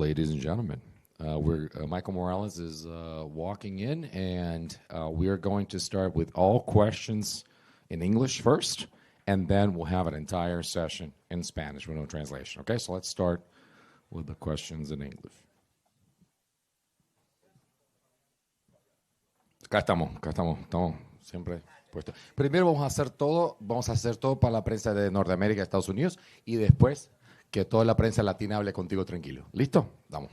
ladies and gentlemen. Michael Morales is walking in, and we are going to start with all questions in English first, and then we'll have an entire session in Spanish with no translation. Okay, so let's start with the questions in English. Acá estamos siempre puestos. Primero vamos a hacer todo para la prensa de Norteamérica, Estados Unidos, y después que toda la prensa latina hable contigo tranquilo. ¿Listo? Vamos.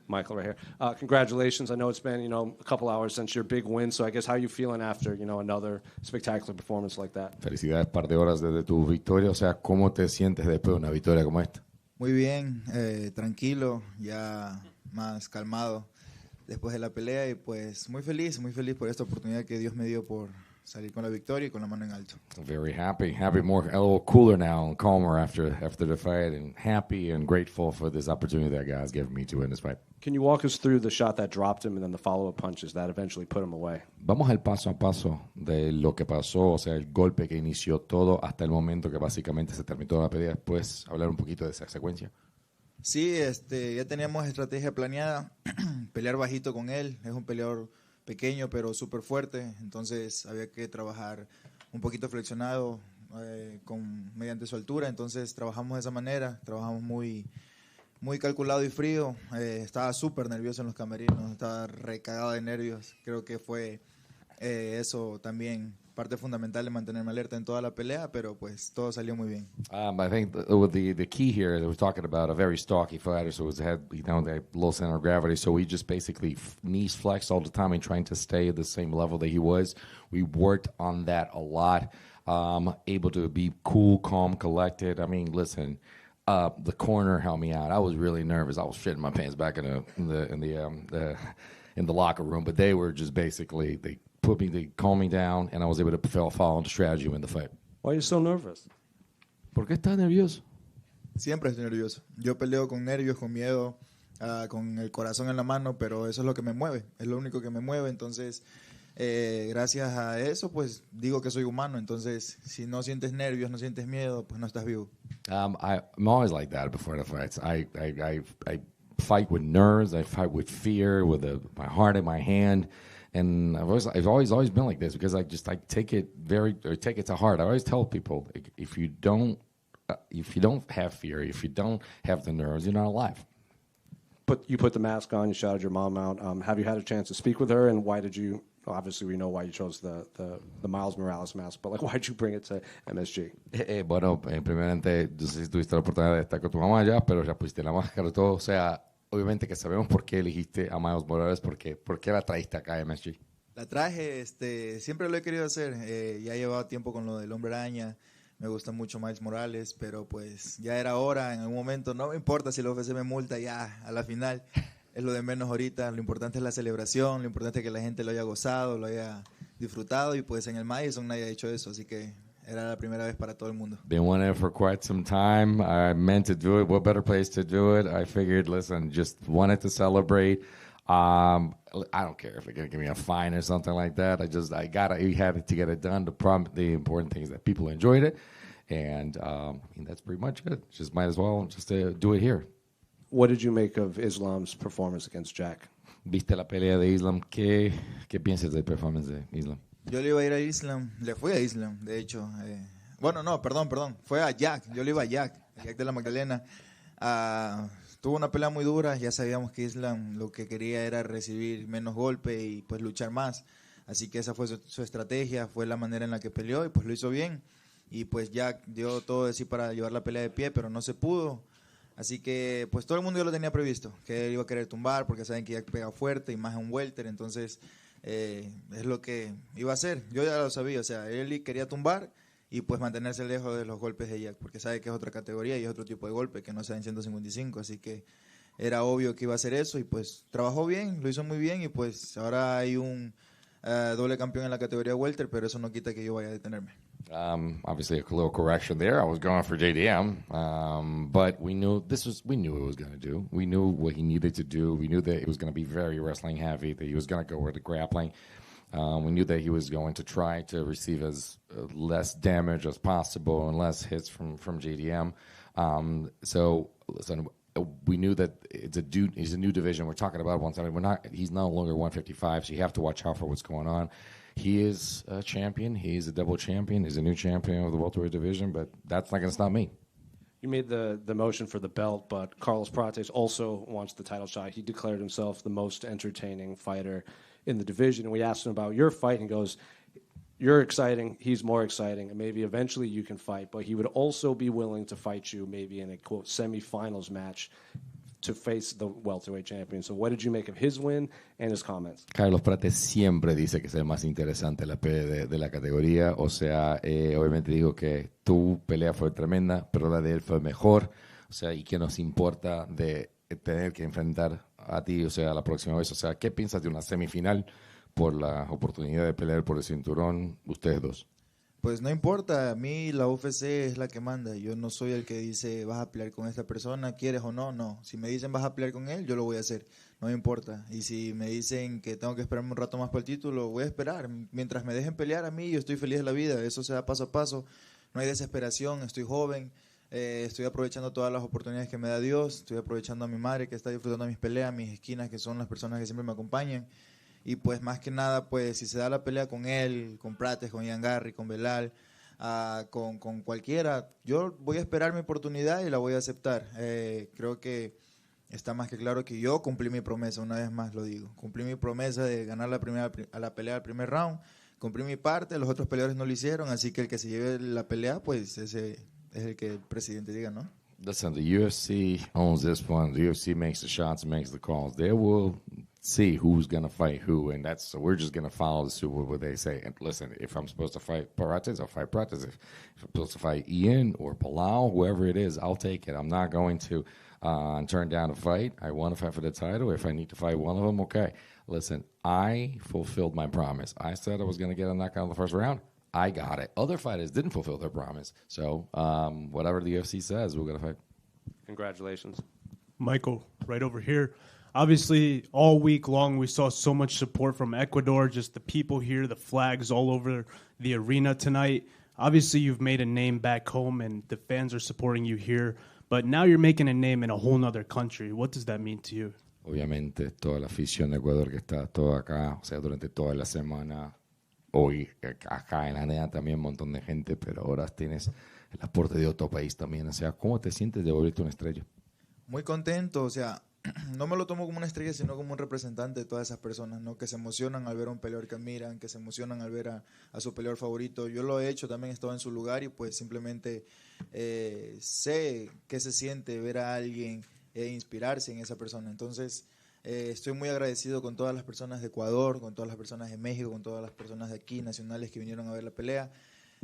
Michael right here. Congratulations. I know it's been, a couple hours since your big win. So I guess how are you feeling after, another spectacular performance like that? Felicidades, par de horas desde tu victoria. O sea, ¿cómo te sientes después de una victoria como esta? Muy bien, tranquilo, ya más calmado después de la pelea y pues muy feliz por esta oportunidad que Dios me dio por salir con la victoria y con la mano en alto. Very happy, more, a little cooler now and calmer after the fight, and happy and grateful for this opportunity that God has given me to win this fight. Can you walk us through the shot that dropped him and then the follow-up punches that eventually put him away? Vamos al paso a paso de lo que pasó, o sea, el golpe que inició todo hasta el momento que básicamente se terminó la pelea. Después hablar un poquito de esa secuencia. Sí, ya teníamos estrategia planeada, pelear bajito con él, es un peleador pequeño pero súper fuerte, entonces había que trabajar un poquito flexionado mediante su altura, entonces trabajamos de esa manera, trabajamos muy calculado y frío, estaba súper nervioso en los camerinos, estaba recagado de nervios, creo que fue eso también parte fundamental de mantenerme alerta en toda la pelea, pero pues todo salió muy bien. I think the key here that we're talking about a very stocky fighter, so his head, that low center of gravity, so he just basically knees flexed all the time and trying to stay at the same level that he was. We worked on that a lot, able to be cool, calm, collected. I mean, listen, the corner held me out. I was really nervous. I was shitting my pants back in the locker room, but they were just basically they calmed me down, and I was able to follow the strategy in the fight. Why are you so nervous? ¿Por qué estás nervioso? Siempre estoy nervioso. Yo peleo con nervios, con miedo, con el corazón en la mano, pero eso es lo que me mueve, es lo único que me mueve. Entonces, gracias a eso, pues digo que soy humano. Entonces, si no sientes nervios, no sientes miedo, pues no estás vivo. I'm always like that before the fights. I fight with nerves. I fight with fear, with my heart in my hand. And I've always been like this because I take it to heart. I always tell people, if you don't have fear, if you don't have the nerves, you're not alive. You put the mask on. You shouted your mom out. Have you had a chance to speak with her? And why did you? Obviously, we know why you chose the Miles Morales mask, but why did you bring it to MSG? Bueno, primeramente, no sé si tuviste la oportunidad de estar con tu mamá ya, pero ya pusiste la máscara y todo, o sea. Obviamente que sabemos por qué elegiste a Miles Morales, ¿por qué la traíste acá a MSG? La traje, siempre lo he querido hacer, ya he llevado tiempo con lo del Hombre Araña, me gusta mucho Miles Morales, pero pues ya era hora, en algún momento, no me importa si la UFC me multa ya a la final, es lo de menos ahorita, lo importante es la celebración, lo importante es que la gente lo haya gozado, lo haya disfrutado, y pues en el Madison nadie ha hecho eso, así que era la primera vez para todo el mundo. Been wanting it for quite some time. I meant to do it. What better place to do it? I figured, listen, just wanted to celebrate. I don't care if they're going to give me a fine or something like that. We had to get it done. The important thing is that people enjoyed it. And that's pretty much it. Just might as well just do it here. What did you make of Islam's performance against Jack? ¿Viste la pelea de Islam? ¿Qué piensas del performance de Islam? Yo le iba a ir a Islam, le fui a Islam, de hecho. Bueno, no, perdón, fue a Jack, yo le iba a Jack de la Magdalena. Tuvo una pelea muy dura, ya sabíamos que Islam lo que quería era recibir menos golpe y pues luchar más. Así que esa fue su estrategia, fue la manera en la que peleó y pues lo hizo bien. Y pues Jack dio todo de sí para llevar la pelea de pie, pero no se pudo. Así que pues todo el mundo ya lo tenía previsto, que él iba a querer tumbar porque saben que Jack pega fuerte y más en un welter, entonces... es lo que iba a hacer, yo ya lo sabía, o sea, él quería tumbar y pues mantenerse lejos de los golpes de Jack, porque sabe que es otra categoría y es otro tipo de golpe que no se da en 155, así que era obvio que iba a hacer eso y pues trabajó bien, lo hizo muy bien y pues ahora hay un doble campeón en la categoría welter, pero eso no quita que yo vaya a detenerme. Obviously a little correction there. I was going for JDM, but we knew what it was going to do. We knew what he needed to do. We knew that it was going to be very wrestling heavy, that he was going to go with the grappling. We knew that he was going to try to receive as less damage as possible and less hits from JDM. So listen, we knew that he's a new division. We're talking about 170. He's no longer 155, so you have to watch out for what's going on. He is a champion. He's a double champion. He's a new champion of the welterweight division, but that's not going to stop me. You made the motion for the belt, but Carlos Prates also wants the title shot. He declared himself the most entertaining fighter in the division. And we asked him about your fight, and he goes, you're exciting, he's more exciting, and maybe eventually you can fight, but he would also be willing to fight you maybe in a, quote, semifinals match to face the welterweight champion. So what did you make of his win and his comments? Carlos Prates siempre dice que es el más interesante la pelea de la categoría. O sea, obviamente digo que tu pelea fue tremenda, pero la de él fue mejor. O sea, ¿y qué nos importa de tener que enfrentar a ti, o sea, la próxima vez? O sea, ¿qué piensas de una semifinal por la oportunidad de pelear por el cinturón, ustedes dos? Pues no importa, a mí la UFC es la que manda. Yo no soy el que dice vas a pelear con esta persona, quieres o no, no. Si me dicen vas a pelear con él, yo lo voy a hacer, no me importa. Y si me dicen que tengo que esperarme un rato más por el título, voy a esperar. Mientras me dejen pelear a mí, yo estoy feliz de la vida, eso se da paso a paso. No hay desesperación, estoy joven, estoy aprovechando todas las oportunidades que me da Dios, estoy aprovechando a mi madre que está disfrutando de mis peleas, mis esquinas, que son las personas que siempre me acompañan. Y pues más que nada, pues si se da la pelea con él, con Prates, con Ian Garry, con Belal, con cualquiera, yo voy a esperar mi oportunidad y la voy a aceptar. Creo que está más que claro que yo cumplí mi promesa, una vez más lo digo. Cumplí mi promesa de ganar la pelea al primer round, cumplí mi parte, los otros peleadores no lo hicieron, así que el que se lleve la pelea, pues ese es el que el presidente diga, ¿no? Listen, the UFC owns this one. The UFC makes the shots, makes the calls. They will see who's going to fight who, and so we're just going to follow the suit what they say. And listen, if I'm supposed to fight Prates, I'll fight Prates. If I'm supposed to fight Ian or Bilal, whoever it is, I'll take it. I'm not going to turn down a fight. I want to fight for the title. If I need to fight one of them, okay. Listen, I fulfilled my promise. I said I was going to get a knockout in the first round. I got it. Other fighters didn't fulfill their promise. So whatever the UFC says, we're going to fight. Congratulations. Michael, right over here. Obviously, all week long, we saw so much support from Ecuador, just the people here, the flags all over the arena tonight. Obviously, you've made a name back home, and the fans are supporting you here. But now you're making a name in a whole other country. What does that mean to you? Obviamente, toda la afición de Ecuador que está toda acá, o sea, durante toda la semana, hoy acá en la NEA también un montón de gente, pero ahora tienes el aporte de otro país también. O sea, ¿cómo te sientes de volverte una estrella? Muy contento, o sea, no me lo tomo como una estrella, sino como un representante de todas esas personas, ¿no? Que se emocionan al ver a un peleador que admiran, que se emocionan al ver a su peleador favorito. Yo lo he hecho, también he estado en su lugar y pues simplemente sé qué se siente ver a alguien e inspirarse en esa persona. Entonces, estoy muy agradecido con todas las personas de Ecuador, con todas las personas de México, con todas las personas de aquí, nacionales que vinieron a ver la pelea.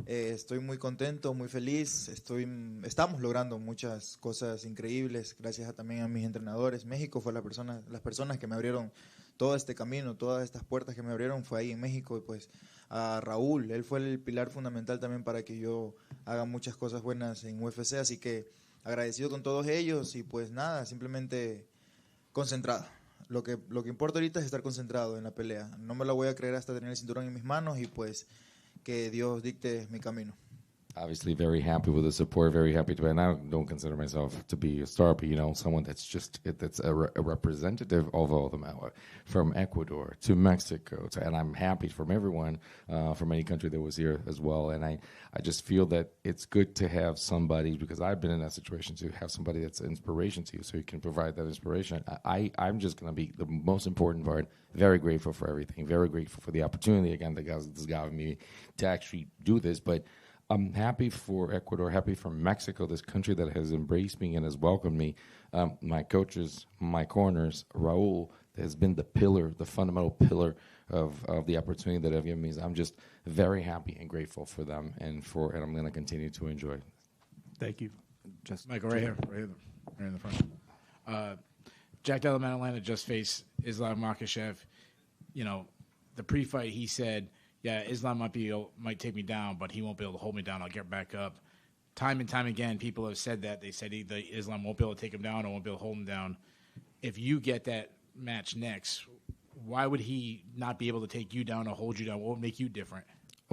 Estoy muy contento, muy feliz. Estamos logrando muchas cosas increíbles gracias también a mis entrenadores. México fue las personas que me abrieron todo este camino, todas estas puertas que me abrieron fue ahí en México. Y pues a Raúl, él fue el pilar fundamental también para que yo haga muchas cosas buenas en UFC. Así que agradecido con todos ellos y pues nada, simplemente concentrado. Lo que importa ahorita es estar concentrado en la pelea. No me la voy a creer hasta tener el cinturón en mis manos y pues que Dios dicte mi camino. Obviously very happy with the support, very happy to be, and I don't consider myself to be a star, but, you know, someone that's a representative of all of them, from Ecuador to Mexico, and I'm happy from everyone from any country that was here as well, and I just feel that it's good to have somebody, because I've been in that situation, to have somebody that's an inspiration to you, so you can provide that inspiration. I'm just going to be the most important part, very grateful for everything, very grateful for the opportunity, again, that has given me to actually do this, but I'm happy for Ecuador, happy for Mexico, this country that has embraced me and has welcomed me. My coaches, my corners, Raul has been the pillar, the fundamental pillar of the opportunity that they've given me. I'm just very happy and grateful for them, and I'm going to continue to enjoy. Thank you. Just Michael, right in the front. Jack Della Maddalena just faced Islam Makhachev. You know, the pre-fight he said, yeah, Islam might take me down, but he won't be able to hold me down. I'll get back up. Time and time again, people have said that. They said either Islam won't be able to take him down or won't be able to hold him down. If you get that match next, why would he not be able to take you down or hold you down? What would make you different?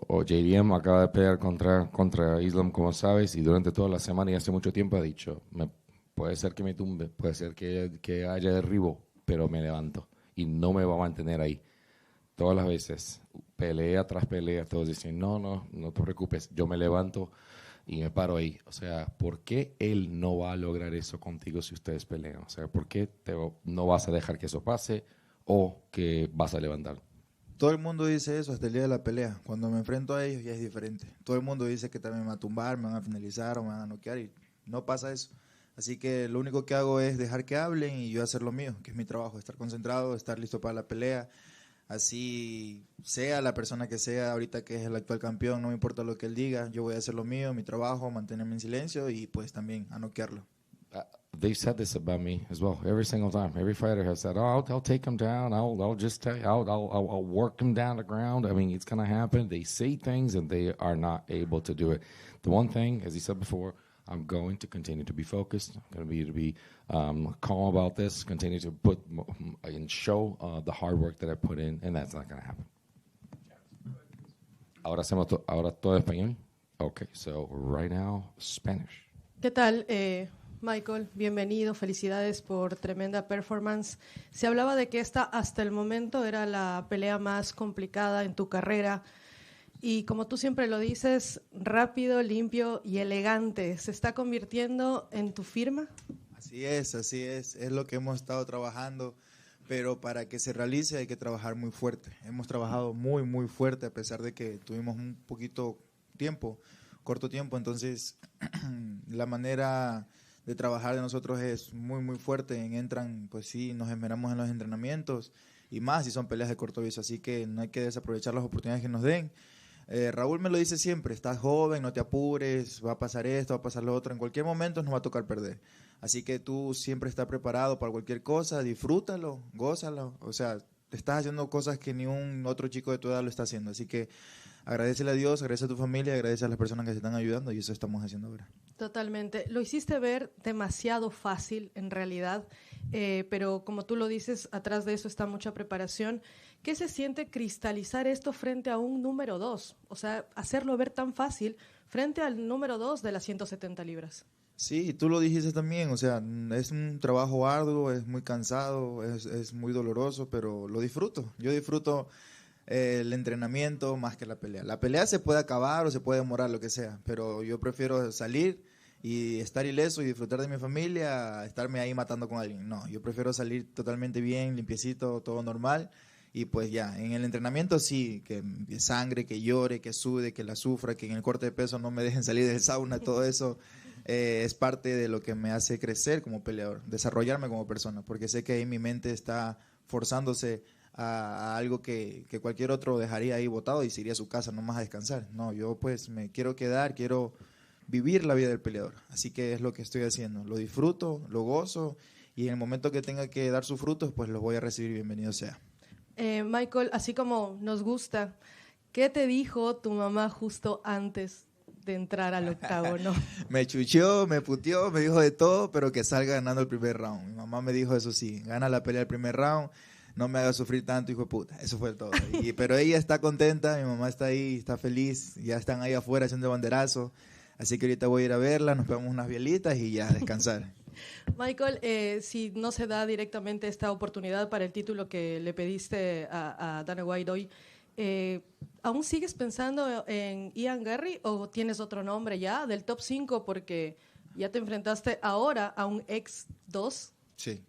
O JDM acaba de pelear contra Islam, como sabes, y durante toda la semana y hace mucho tiempo ha dicho, puede ser que me tumbe, puede ser que haya derribo, pero me levanto y no me va a mantener ahí. Todas las veces, pelea tras pelea, todos dicen, no te preocupes, yo me levanto y me paro ahí. O sea, ¿por qué él no va a lograr eso contigo si ustedes pelean? O sea, ¿por qué no vas a dejar que eso pase o que vas a levantar? Todo el mundo dice eso hasta el día de la pelea. Cuando me enfrento a ellos ya es diferente. Todo el mundo dice que también me van a tumbar, me van a finalizar o me van a noquear y no pasa eso. Así que lo único que hago es dejar que hablen y yo hacer lo mío, que es mi trabajo, estar concentrado, estar listo para la pelea. Así sea la persona que sea ahorita que es el actual campeón, no me importa lo que él diga, yo voy a hacer lo mío, mi trabajo, mantenerme en silencio y pues también a noquearlo. They've said this about me as well. Every single time, every fighter has said, "Oh, I'll take him down. I'll just tell you, I'll work him down the ground." I mean, it's gonna happen. They say things and they are not able to do it. The one thing, as he said before, I'm going to continue to be focused. I'm going to be calm about this. Continue to put and show the hard work that I put in, and that's not going to happen. Ahora todo español. Okay, so right now Spanish. ¿Qué tal, Michael? Bienvenido, felicidades por tremenda performance. Se hablaba de que esta hasta el momento era la pelea más complicada en tu carrera y como tú siempre lo dices, rápido, limpio y elegante. ¿Se está convirtiendo en tu firma? Así es lo que hemos estado trabajando, pero para que se realice hay que trabajar muy fuerte. Hemos trabajado muy fuerte a pesar de que tuvimos un corto tiempo, entonces la manera de trabajar de nosotros es muy fuerte. Entran, pues sí, nos esmeramos en los entrenamientos y más si son peleas de corto viso, así que no hay que desaprovechar las oportunidades que nos den. Raúl me lo dice siempre, estás joven, no te apures, va a pasar esto, va a pasar lo otro, en cualquier momento nos va a tocar perder. Así que tú siempre estás preparado para cualquier cosa, disfrútalo, gózalo, o sea, te estás haciendo cosas que ni un otro chico de tu edad lo está haciendo, así que agradecele a Dios, agradece a tu familia, agradece a las personas que te están ayudando y eso estamos haciendo ahora. Totalmente. Lo hiciste ver demasiado fácil en realidad, pero como tú lo dices, atrás de eso está mucha preparación. ¿Qué se siente cristalizar esto frente a un número 2? O sea, hacerlo ver tan fácil frente al número 2 de las 170 libras. Sí, tú lo dijiste también, o sea, es un trabajo arduo, es muy cansado, es muy doloroso, pero lo disfruto. Yo disfruto el entrenamiento más que la pelea. La pelea se puede acabar o se puede demorar, lo que sea, pero yo prefiero salir y estar ileso y disfrutar de mi familia a estarme ahí matando con alguien. No, yo prefiero salir totalmente bien, limpiecito, todo normal. Y pues ya, en el entrenamiento sí, que sangre, que llore, que sude, que la sufra, que en el corte de peso no me dejen salir del sauna, todo eso es parte de lo que me hace crecer como peleador, desarrollarme como persona, porque sé que ahí mi mente está forzándose a algo que cualquier otro dejaría ahí botado y se iría a su casa nomás a descansar. No, yo pues me quiero quedar, quiero vivir la vida del peleador, así que es lo que estoy haciendo, lo disfruto, lo gozo y en el momento que tenga que dar sus frutos, pues los voy a recibir, bienvenido sea. Michael, así como nos gusta, ¿qué te dijo tu mamá justo antes de entrar al octágono? Me chucheó, me puteó, me dijo de todo, pero que salga ganando el primer round. Mi mamá me dijo eso sí, gana la pelea el primer round, no me haga sufrir tanto, hijo de puta. Eso fue todo. Pero ella está contenta, mi mamá está ahí, está feliz, ya están ahí afuera haciendo banderazo. Así que ahorita voy a ir a verla, nos pegamos unas bielitas y ya a descansar. Michael, si no se da directamente esta oportunidad para el título que le pediste a Dana White hoy, ¿aún sigues pensando en Ian Garry o tienes otro nombre ya del top 5 porque ya te enfrentaste ahora a un ex 2? Sí.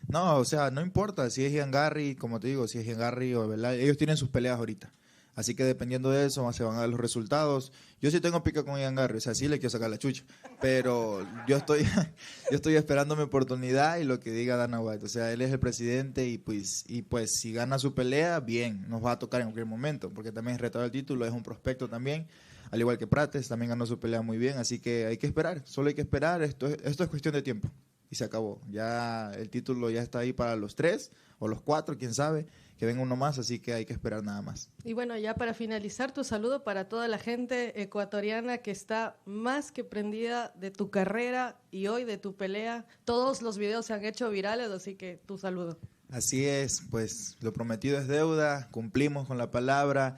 No, o sea, no importa si es Ian Garry, como te digo, si es Ian Garry o ¿verdad? Ellos tienen sus peleas ahorita. Así que dependiendo de eso se van a dar los resultados. Yo sí tengo pica con Ian Garry, o sea, sí le quiero sacar la chucha. Pero yo estoy esperando mi oportunidad y lo que diga Dana White. O sea, él es el presidente y pues si gana su pelea, bien, nos va a tocar en cualquier momento. Porque también es retador del título, es un prospecto también. Al igual que Prates, también ganó su pelea muy bien. Así que hay que esperar, solo hay que esperar. Esto es cuestión de tiempo. Y se acabó. Ya el título ya está ahí para los 3 o los 4, quién sabe. Que venga uno más, así que hay que esperar nada más. Y bueno, ya para finalizar, tu saludo para toda la gente ecuatoriana que está más que prendida de tu carrera y hoy de tu pelea. Todos los videos se han hecho virales, así que tu saludo. Así es, pues lo prometido es deuda, cumplimos con la palabra.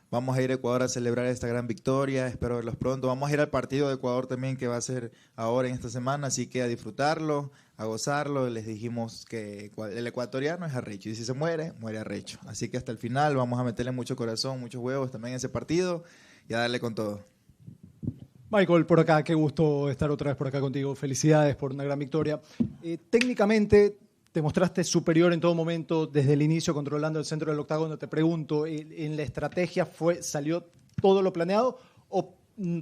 Vamos a ir a Ecuador a celebrar esta gran victoria, espero verlos pronto. Vamos a ir al partido de Ecuador también, que va a ser ahora en esta semana, así que a disfrutarlo, a gozarlo. Les dijimos que el ecuatoriano es arrecho, y si se muere, muere arrecho. Así que hasta el final vamos a meterle mucho corazón, muchos huevos también en ese partido y a darle con todo. Michael, por acá, qué gusto estar otra vez por acá contigo. Felicidades por una gran victoria. Técnicamente te mostraste superior en todo momento, desde el inicio controlando el centro del octágono. Te pregunto, ¿en la estrategia salió todo lo planeado o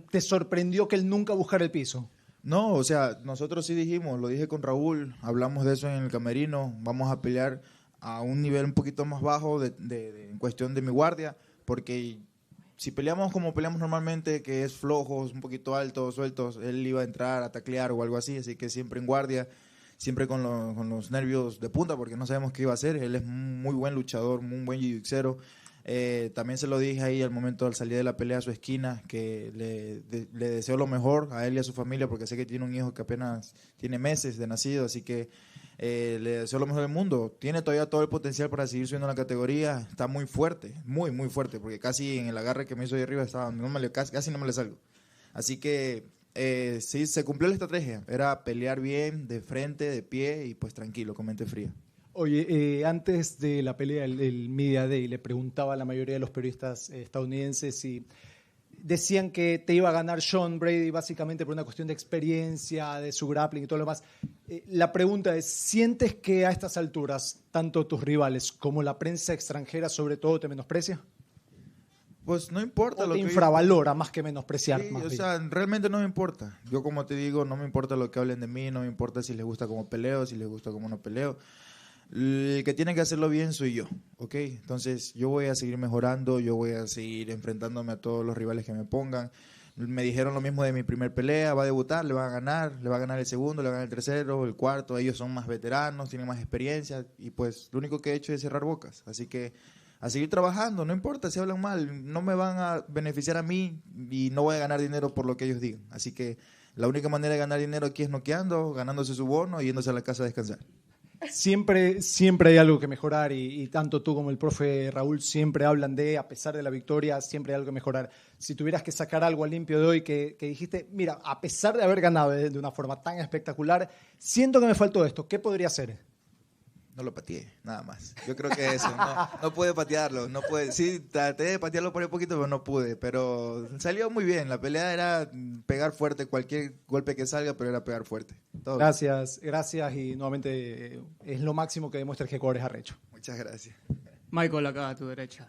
te sorprendió que él nunca buscara el piso? No, o sea, nosotros sí dijimos, lo dije con Raúl, hablamos de eso en el camerino, vamos a pelear a un nivel un poquito más bajo en cuestión de mi guardia, porque si peleamos como peleamos normalmente, que es flojos, un poquito altos, sueltos, él iba a entrar a taclear o algo así que siempre en guardia, siempre con los nervios de punta, porque no sabemos qué iba a hacer. Él es un muy buen luchador, muy buen jiu-jitsu. También se lo dije ahí al momento al salir de la pelea a su esquina, que le deseo lo mejor a él y a su familia, porque sé que tiene un hijo que apenas tiene meses de nacido, así que le deseo lo mejor del mundo. Tiene todavía todo el potencial para seguir subiendo la categoría, está muy fuerte, muy, muy fuerte, porque casi en el agarre que me hizo ahí arriba casi no me le salgo. Así que sí, se cumplió la estrategia, era pelear bien, de frente, de pie y pues tranquilo, con mente fría. Oye, antes de la pelea, el Media Day, le preguntaba a la mayoría de los periodistas estadounidenses si decían que te iba a ganar Sean Brady básicamente por una cuestión de experiencia, de su grappling y todo lo demás. La pregunta es, ¿sientes que a estas alturas tanto tus rivales como la prensa extranjera sobre todo te menosprecia? Pues no importa ¿O lo te que infravalora más que menospreciar? Sí, más o bien? sea, realmente no me importa. Yo, como te digo, no me importa lo que hablen de mí, no me importa si les gusta cómo peleo, si les gusta cómo no peleo. El que tiene que hacerlo bien soy yo, ¿ok? Entonces yo voy a seguir mejorando, yo voy a seguir enfrentándome a todos los rivales que me pongan. Me dijeron lo mismo de mi primer pelea, va a debutar, le va a ganar el segundo, le va a ganar el tercero, el cuarto. Ellos son más veteranos, tienen más experiencia y pues lo único que he hecho es cerrar bocas. Así que a seguir trabajando, no importa si hablan mal, no me van a beneficiar a mí y no voy a ganar dinero por lo que ellos digan. Así que la única manera de ganar dinero aquí es noqueando, ganándose su bono y yéndose a la casa a descansar. Siempre hay algo que mejorar y tanto tú como el profe Raúl siempre hablan de, a pesar de la victoria, siempre hay algo que mejorar. Si tuvieras que sacar algo al limpio de hoy que dijiste, mira, a pesar de haber ganado de una forma tan espectacular, siento que me faltó esto, ¿qué podría hacer? No lo pateé, nada más. Yo creo que eso, no pude patearlo, no pude. Sí, traté de patearlo por un poquito, pero no pude. Pero salió muy bien, la pelea era pegar fuerte, cualquier golpe que salga, pero era pegar fuerte. Todo Gracias y nuevamente es lo máximo que demuestra que Ecuador es arrecho. Muchas gracias. Michael, acá a tu derecha.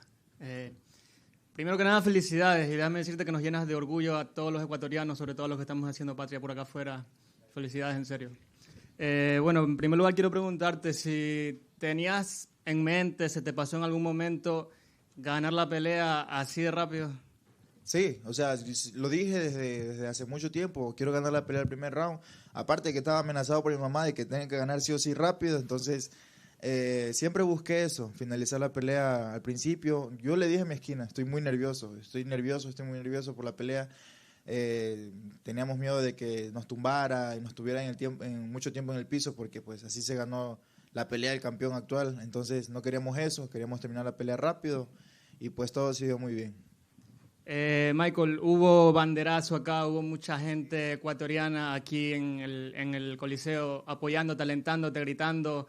Primero que nada, felicidades y déjame decirte que nos llenas de orgullo a todos los ecuatorianos, sobre todo a los que estamos haciendo patria por acá afuera. Felicidades, en serio. Bueno, en primer lugar quiero preguntarte si tenías en mente, se te pasó en algún momento ganar la pelea así de rápido. Sí, o sea, lo dije desde hace mucho tiempo, quiero ganar la pelea del primer round. Aparte de que estaba amenazado por mi mamá de que tenía que ganar sí o sí rápido, entonces siempre busqué eso, finalizar la pelea al principio. Yo le dije a mi esquina, estoy muy nervioso por la pelea. Teníamos miedo de que nos tumbara y nos tuviera mucho tiempo en el piso, porque pues así se ganó la pelea del campeón actual. Entonces no queríamos eso, queríamos terminar la pelea rápido y pues todo se dio muy bien. Michael, hubo banderazo acá, hubo mucha gente ecuatoriana aquí en el Coliseo apoyándote, alentándote, gritando.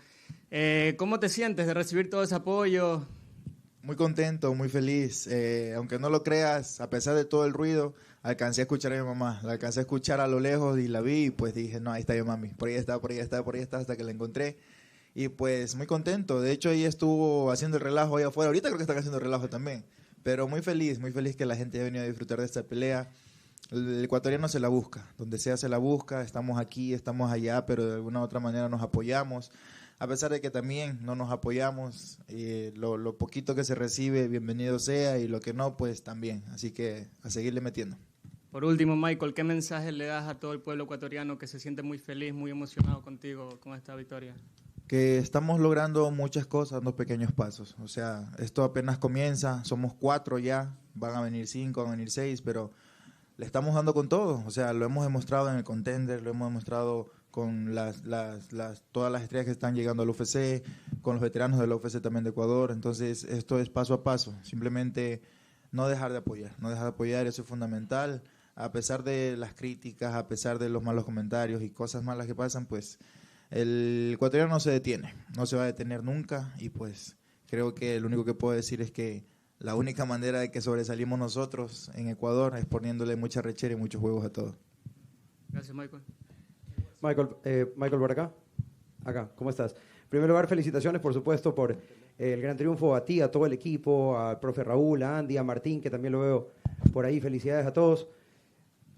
¿Cómo te sientes de recibir todo ese apoyo? Muy contento, muy feliz. Aunque no lo creas, a pesar de todo el ruido, alcancé a escuchar a mi mamá. La alcancé a escuchar a lo lejos y la vi y pues dije, no, ahí está mi mami. Por ahí está, hasta que la encontré. Y pues muy contento. De hecho, ella estuvo haciendo el relajo ahí afuera. Ahorita creo que están haciendo el relajo también. Pero muy feliz que la gente haya venido a disfrutar de esta pelea. El ecuatoriano se la busca. Donde sea se la busca. Estamos aquí, estamos allá, pero de alguna u otra manera nos apoyamos. A pesar de que también no nos apoyamos, lo poquito que se recibe, bienvenido sea, y lo que no, pues también. Así que a seguirle metiendo. Por último, Michael, ¿qué mensaje le das a todo el pueblo ecuatoriano que se siente muy feliz, muy emocionado contigo con esta victoria? Que estamos logrando muchas cosas en 2 pequeños pasos. O sea, esto apenas comienza, somos 4 ya, van a venir 5, van a venir 6, pero le estamos dando con todo. O sea, lo hemos demostrado en el contender, lo hemos demostrado con todas las estrellas que están llegando al UFC, con los veteranos del UFC también de Ecuador. Entonces esto es paso a paso, simplemente no dejar de apoyar, eso es fundamental. A pesar de las críticas, a pesar de los malos comentarios y cosas malas que pasan, pues el ecuatoriano no se detiene, no se va a detener nunca, y pues creo que lo único que puedo decir es que la única manera de que sobresalimos nosotros en Ecuador es poniéndole mucha rechera y muchos huevos a todo. Gracias, Michael. Michael, por acá. Acá, ¿cómo estás? En primer lugar, felicitaciones, por supuesto, por el gran triunfo a ti, a todo el equipo, al profe Raúl, a Andy, a Martín, que también lo veo por ahí. Felicidades a todos.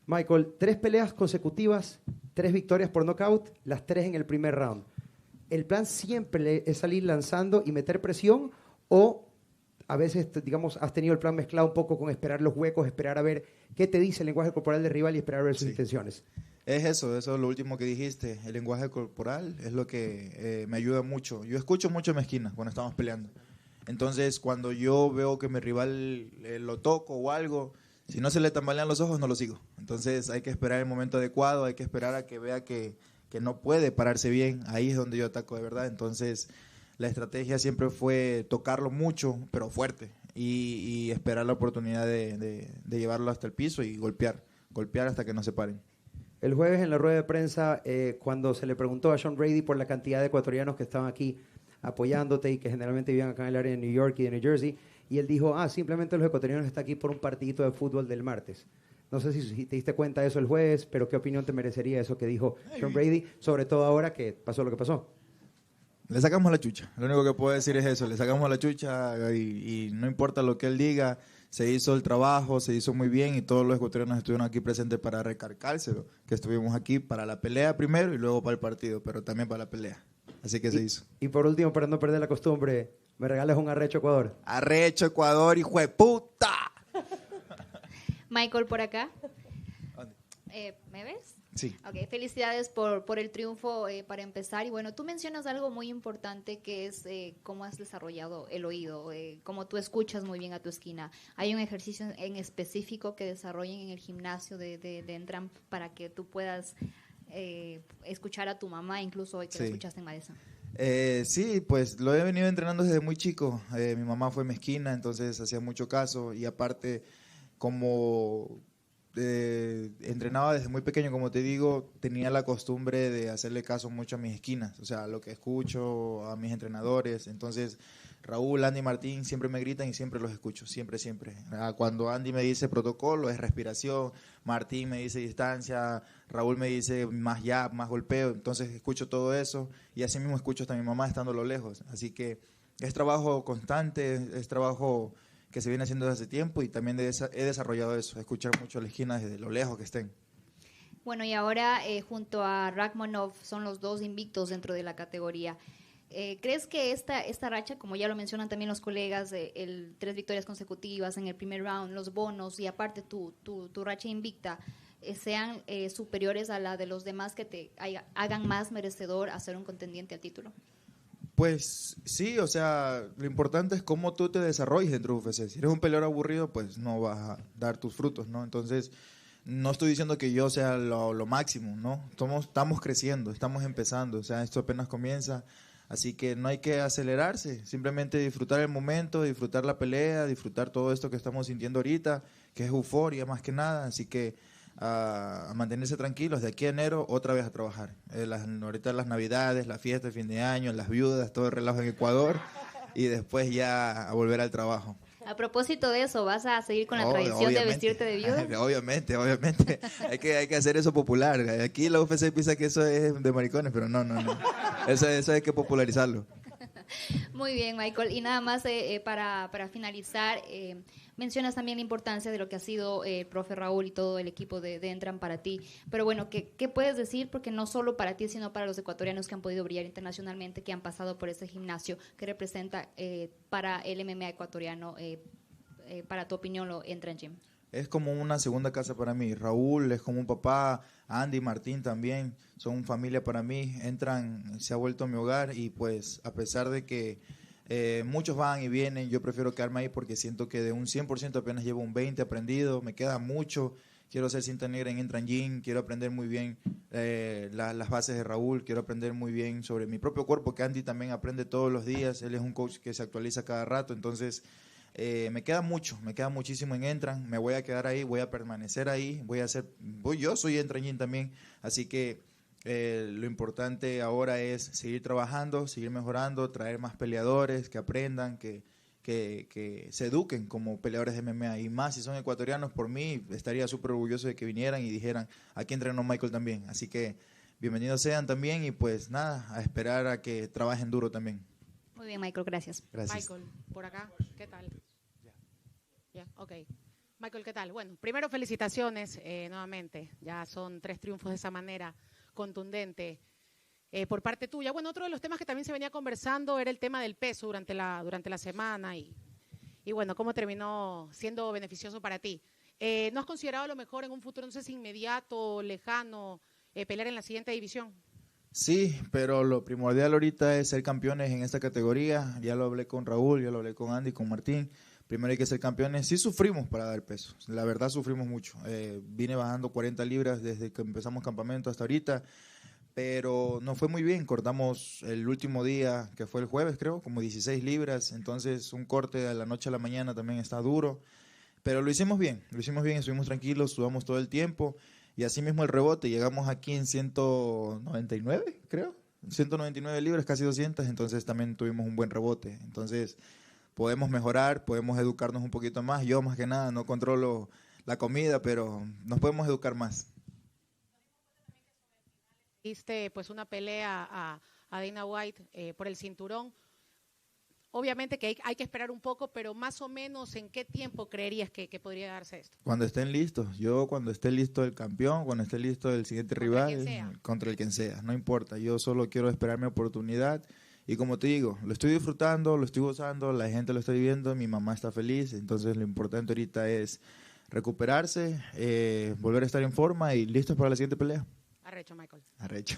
Michael, 3 peleas consecutivas, 3 victorias por nocaut, las 3 en el primer round. ¿El plan siempre es salir lanzando y meter presión, o a veces, digamos, has tenido el plan mezclado un poco con esperar los huecos, esperar a ver qué te dice el lenguaje corporal del rival y esperar a ver sus intenciones? Es eso es lo último que dijiste, el lenguaje corporal es lo que me ayuda mucho. Yo escucho mucho en mi esquina cuando estamos peleando. Entonces, cuando yo veo que mi rival lo toco o algo, si no se le tambalean los ojos, no lo sigo. Entonces, hay que esperar el momento adecuado, hay que esperar a que vea que no puede pararse bien. Ahí es donde yo ataco de verdad. Entonces, la estrategia siempre fue tocarlo mucho, pero fuerte, y esperar la oportunidad de llevarlo hasta el piso y golpear hasta que no se paren. El jueves en la rueda de prensa, cuando se le preguntó a Sean Brady por la cantidad de ecuatorianos que estaban aquí apoyándote y que generalmente vivían acá en el área de New York y de New Jersey, y él dijo, simplemente los ecuatorianos están aquí por un partidito de fútbol del martes. No sé si te diste cuenta de eso el jueves, pero ¿qué opinión te merecería eso que dijo Sean Brady, sobre todo ahora que pasó lo que pasó? Le sacamos la chucha, lo único que puedo decir es eso, le sacamos la chucha y no importa lo que él diga, se hizo el trabajo, se hizo muy bien y todos los ecuatorianos estuvieron aquí presentes para recargárselo, que estuvimos aquí para la pelea primero y luego para el partido, pero también para la pelea, así que se hizo. Y por último, para no perder la costumbre, ¿me regalas un arrecho Ecuador? Arrecho Ecuador, hijo de puta. Michael, por acá. ¿Me ves? Sí. Okay, felicidades por el triunfo para empezar. Y bueno, tú mencionas algo muy importante que es cómo has desarrollado el oído, cómo tú escuchas muy bien a tu esquina. ¿Hay un ejercicio en específico que desarrollen en el gimnasio de Entram para que tú puedas escuchar a tu mamá, incluso hoy que la escuchaste en Madison? Sí, pues lo he venido entrenando desde muy chico. Mi mamá fue mi esquina, entonces hacía mucho caso, y aparte como entrenaba desde muy pequeño, como te digo, tenía la costumbre de hacerle caso mucho a mis esquinas, o sea, lo que escucho, a mis entrenadores. Entonces Raúl, Andy, Martín siempre me gritan y siempre los escucho, siempre. Cuando Andy me dice protocolo, es respiración, Martín me dice distancia, Raúl me dice más jab, más golpeo, entonces escucho todo eso, y así mismo escucho hasta a mi mamá estando a lo lejos. Así que es trabajo constante, es trabajo que se viene haciendo desde hace tiempo, y también he desarrollado eso, escuchar mucho a la esquina desde lo lejos que estén. Bueno, y ahora junto a Rakhmonov son los 2 invictos dentro de la categoría. ¿Crees que esta racha, como ya lo mencionan también los colegas, 3 victorias consecutivas en el primer round, los bonos y aparte tu racha invicta, sean superiores a la de los demás, que te hagan más merecedor a ser un contendiente al título? Pues sí, o sea, lo importante es cómo tú te desarrolles dentro de UFC. Si eres un peleador aburrido, pues no vas a dar tus frutos, ¿no? Entonces, no estoy diciendo que yo sea lo máximo, ¿no? Estamos creciendo, estamos empezando, o sea, esto apenas comienza, así que no hay que acelerarse, simplemente disfrutar el momento, disfrutar la pelea, disfrutar todo esto que estamos sintiendo ahorita, que es euforia más que nada, así que a mantenerse tranquilos. De aquí a enero otra vez a trabajar. Ahorita las navidades, la fiesta de fin de año, las viudas, todo el relajo en Ecuador, y después ya a volver al trabajo. A propósito de eso, ¿vas a seguir con la tradición de vestirte de viuda? Obviamente. hay que hacer eso popular. Aquí la UFC piensa que eso es de maricones, pero no. Eso hay que popularizarlo. Muy bien, Michael. Y nada más para finalizar, mencionas también la importancia de lo que ha sido el profe Raúl y todo el equipo de Entram para ti. Pero bueno, ¿qué puedes decir? Porque no solo para ti, sino para los ecuatorianos que han podido brillar internacionalmente, que han pasado por ese gimnasio que representa para el MMA ecuatoriano, para tu opinión, lo Entram Gym. Es como una segunda casa para mí. Raúl es como un papá, Andy, Martín también, son familia para mí. Entran, se ha vuelto mi hogar, y pues a pesar de que muchos van y vienen, yo prefiero quedarme ahí porque siento que de un 100% apenas llevo un 20% aprendido, me queda mucho quiero ser cinta negra en Entran, quiero aprender muy bien las bases de Raúl, quiero aprender muy bien sobre mi propio cuerpo, que Andy también aprende todos los días, él es un coach que se actualiza cada rato, entonces me queda muchísimo en Entran, me voy a quedar ahí, voy a permanecer ahí, yo soy Entran también, así que lo importante ahora es seguir trabajando, seguir mejorando, traer más peleadores que aprendan, que se eduquen como peleadores de MMA, y más si son ecuatorianos. Por mí estaría súper orgulloso de que vinieran y dijeran, aquí entrenó Michael también, así que bienvenidos sean también, y pues nada, a esperar a que trabajen duro también. Muy bien, Michael, gracias. Michael, por acá, ¿qué tal? Ya, ok. Michael, ¿qué tal? Bueno, primero felicitaciones nuevamente, ya son 3 triunfos de esa manera contundente. Por parte tuya. Bueno, otro de los temas que también se venía conversando era el tema del peso durante la semana y bueno, cómo terminó siendo beneficioso para ti. ¿No has considerado a lo mejor en un futuro, no sé si inmediato, lejano, pelear en la siguiente división? Sí, pero lo primordial ahorita es ser campeones en esta categoría. Ya lo hablé con Raúl, ya lo hablé con Andy, con Martín. Primero hay que ser campeones. Sí sufrimos para dar peso, la verdad sufrimos mucho. Vine bajando 40 libras desde que empezamos campamento hasta ahorita, pero no fue muy bien. Cortamos el último día, que fue el jueves creo, como 16 libras, entonces un corte de la noche a la mañana también está duro, pero lo hicimos bien, estuvimos tranquilos, sudamos todo el tiempo, y así mismo el rebote, llegamos aquí en 199 creo, 199 libras, casi 200, entonces también tuvimos un buen rebote, entonces podemos mejorar, podemos educarnos un poquito más. Yo más que nada no controlo la comida, pero nos podemos educar más. Diste pues una pelea a Dana White por el cinturón. Obviamente que hay que esperar un poco, pero más o menos ¿en qué tiempo creerías que podría darse esto? Cuando estén listos. Yo cuando esté listo el campeón, cuando esté listo el siguiente rival, contra el quien sea, no importa. Yo solo quiero esperar mi oportunidad. Y como te digo, lo estoy disfrutando, lo estoy gozando, la gente lo está viviendo, mi mamá está feliz. Entonces lo importante ahorita es recuperarse, volver a estar en forma y listos para la siguiente pelea. Arrecho, Michael. Arrecho.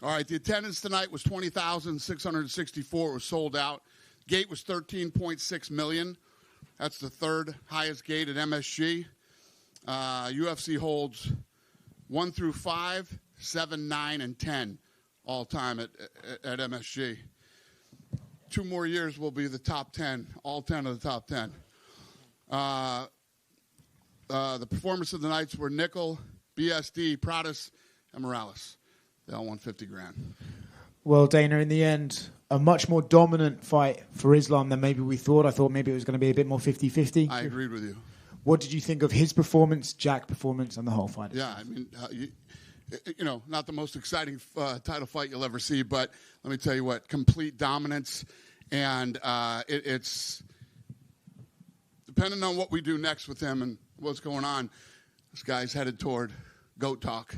All right, the attendance tonight was 20,664. It was sold out. Gate was 13.6 million. That's the third highest gate at MSG. UFC holds 1 through 5, 7, 9, and 10 all time at MSG. 2 more years will be the top 10, all 10 of the top 10. The performance of the nights were Nickel, BSD, Pradas, and Morales. They all won 50 grand. Well, Dana, in the end, a much more dominant fight for Islam than maybe we thought. I thought maybe it was going to be a bit more 50-50. I agreed with you. What did you think of his performance, Jack's performance, and the whole fight? Yeah, I mean, you know, not the most exciting title fight you'll ever see, but let me tell you what, complete dominance. And it's depending on what we do next with him and what's going on, this guy's headed toward GOAT talk.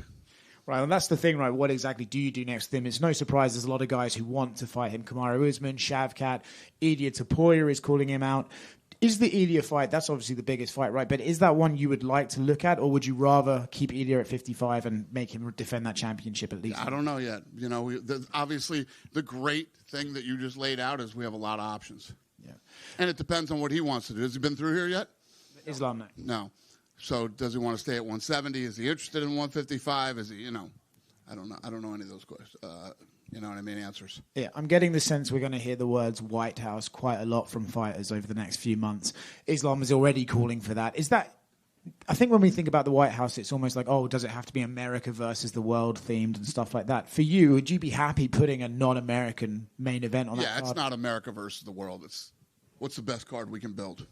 Right, and that's the thing, right? What exactly do you do next with him? It's no surprise there's a lot of guys who want to fight him. Kamaru Usman, Shavkat, Ilia Topuria is calling him out. Is the Ilya fight, that's obviously the biggest fight, right? But is that one you would like to look at, or would you rather keep Ilya at 55 and make him defend that championship at least? I don't know yet. You know, obviously the great thing that you just laid out is we have a lot of options. Yeah. And it depends on what he wants to do. Has he been through here yet? Islam, no. No. So does he want to stay at 170? Is he interested in 155? Is he, you know, I don't know. I don't know any of those questions. You know what I mean? Answers. Yeah, I'm getting the sense we're going to hear the words White House quite a lot from fighters over the next few months. Islam is already calling for that. Is that, I think when we think about the White House, it's almost like, oh, does it have to be America versus the world themed and stuff like that? For you, would you be happy putting a non-American main event on that card? Yeah, it's not America versus the world. It's what's the best card we can build.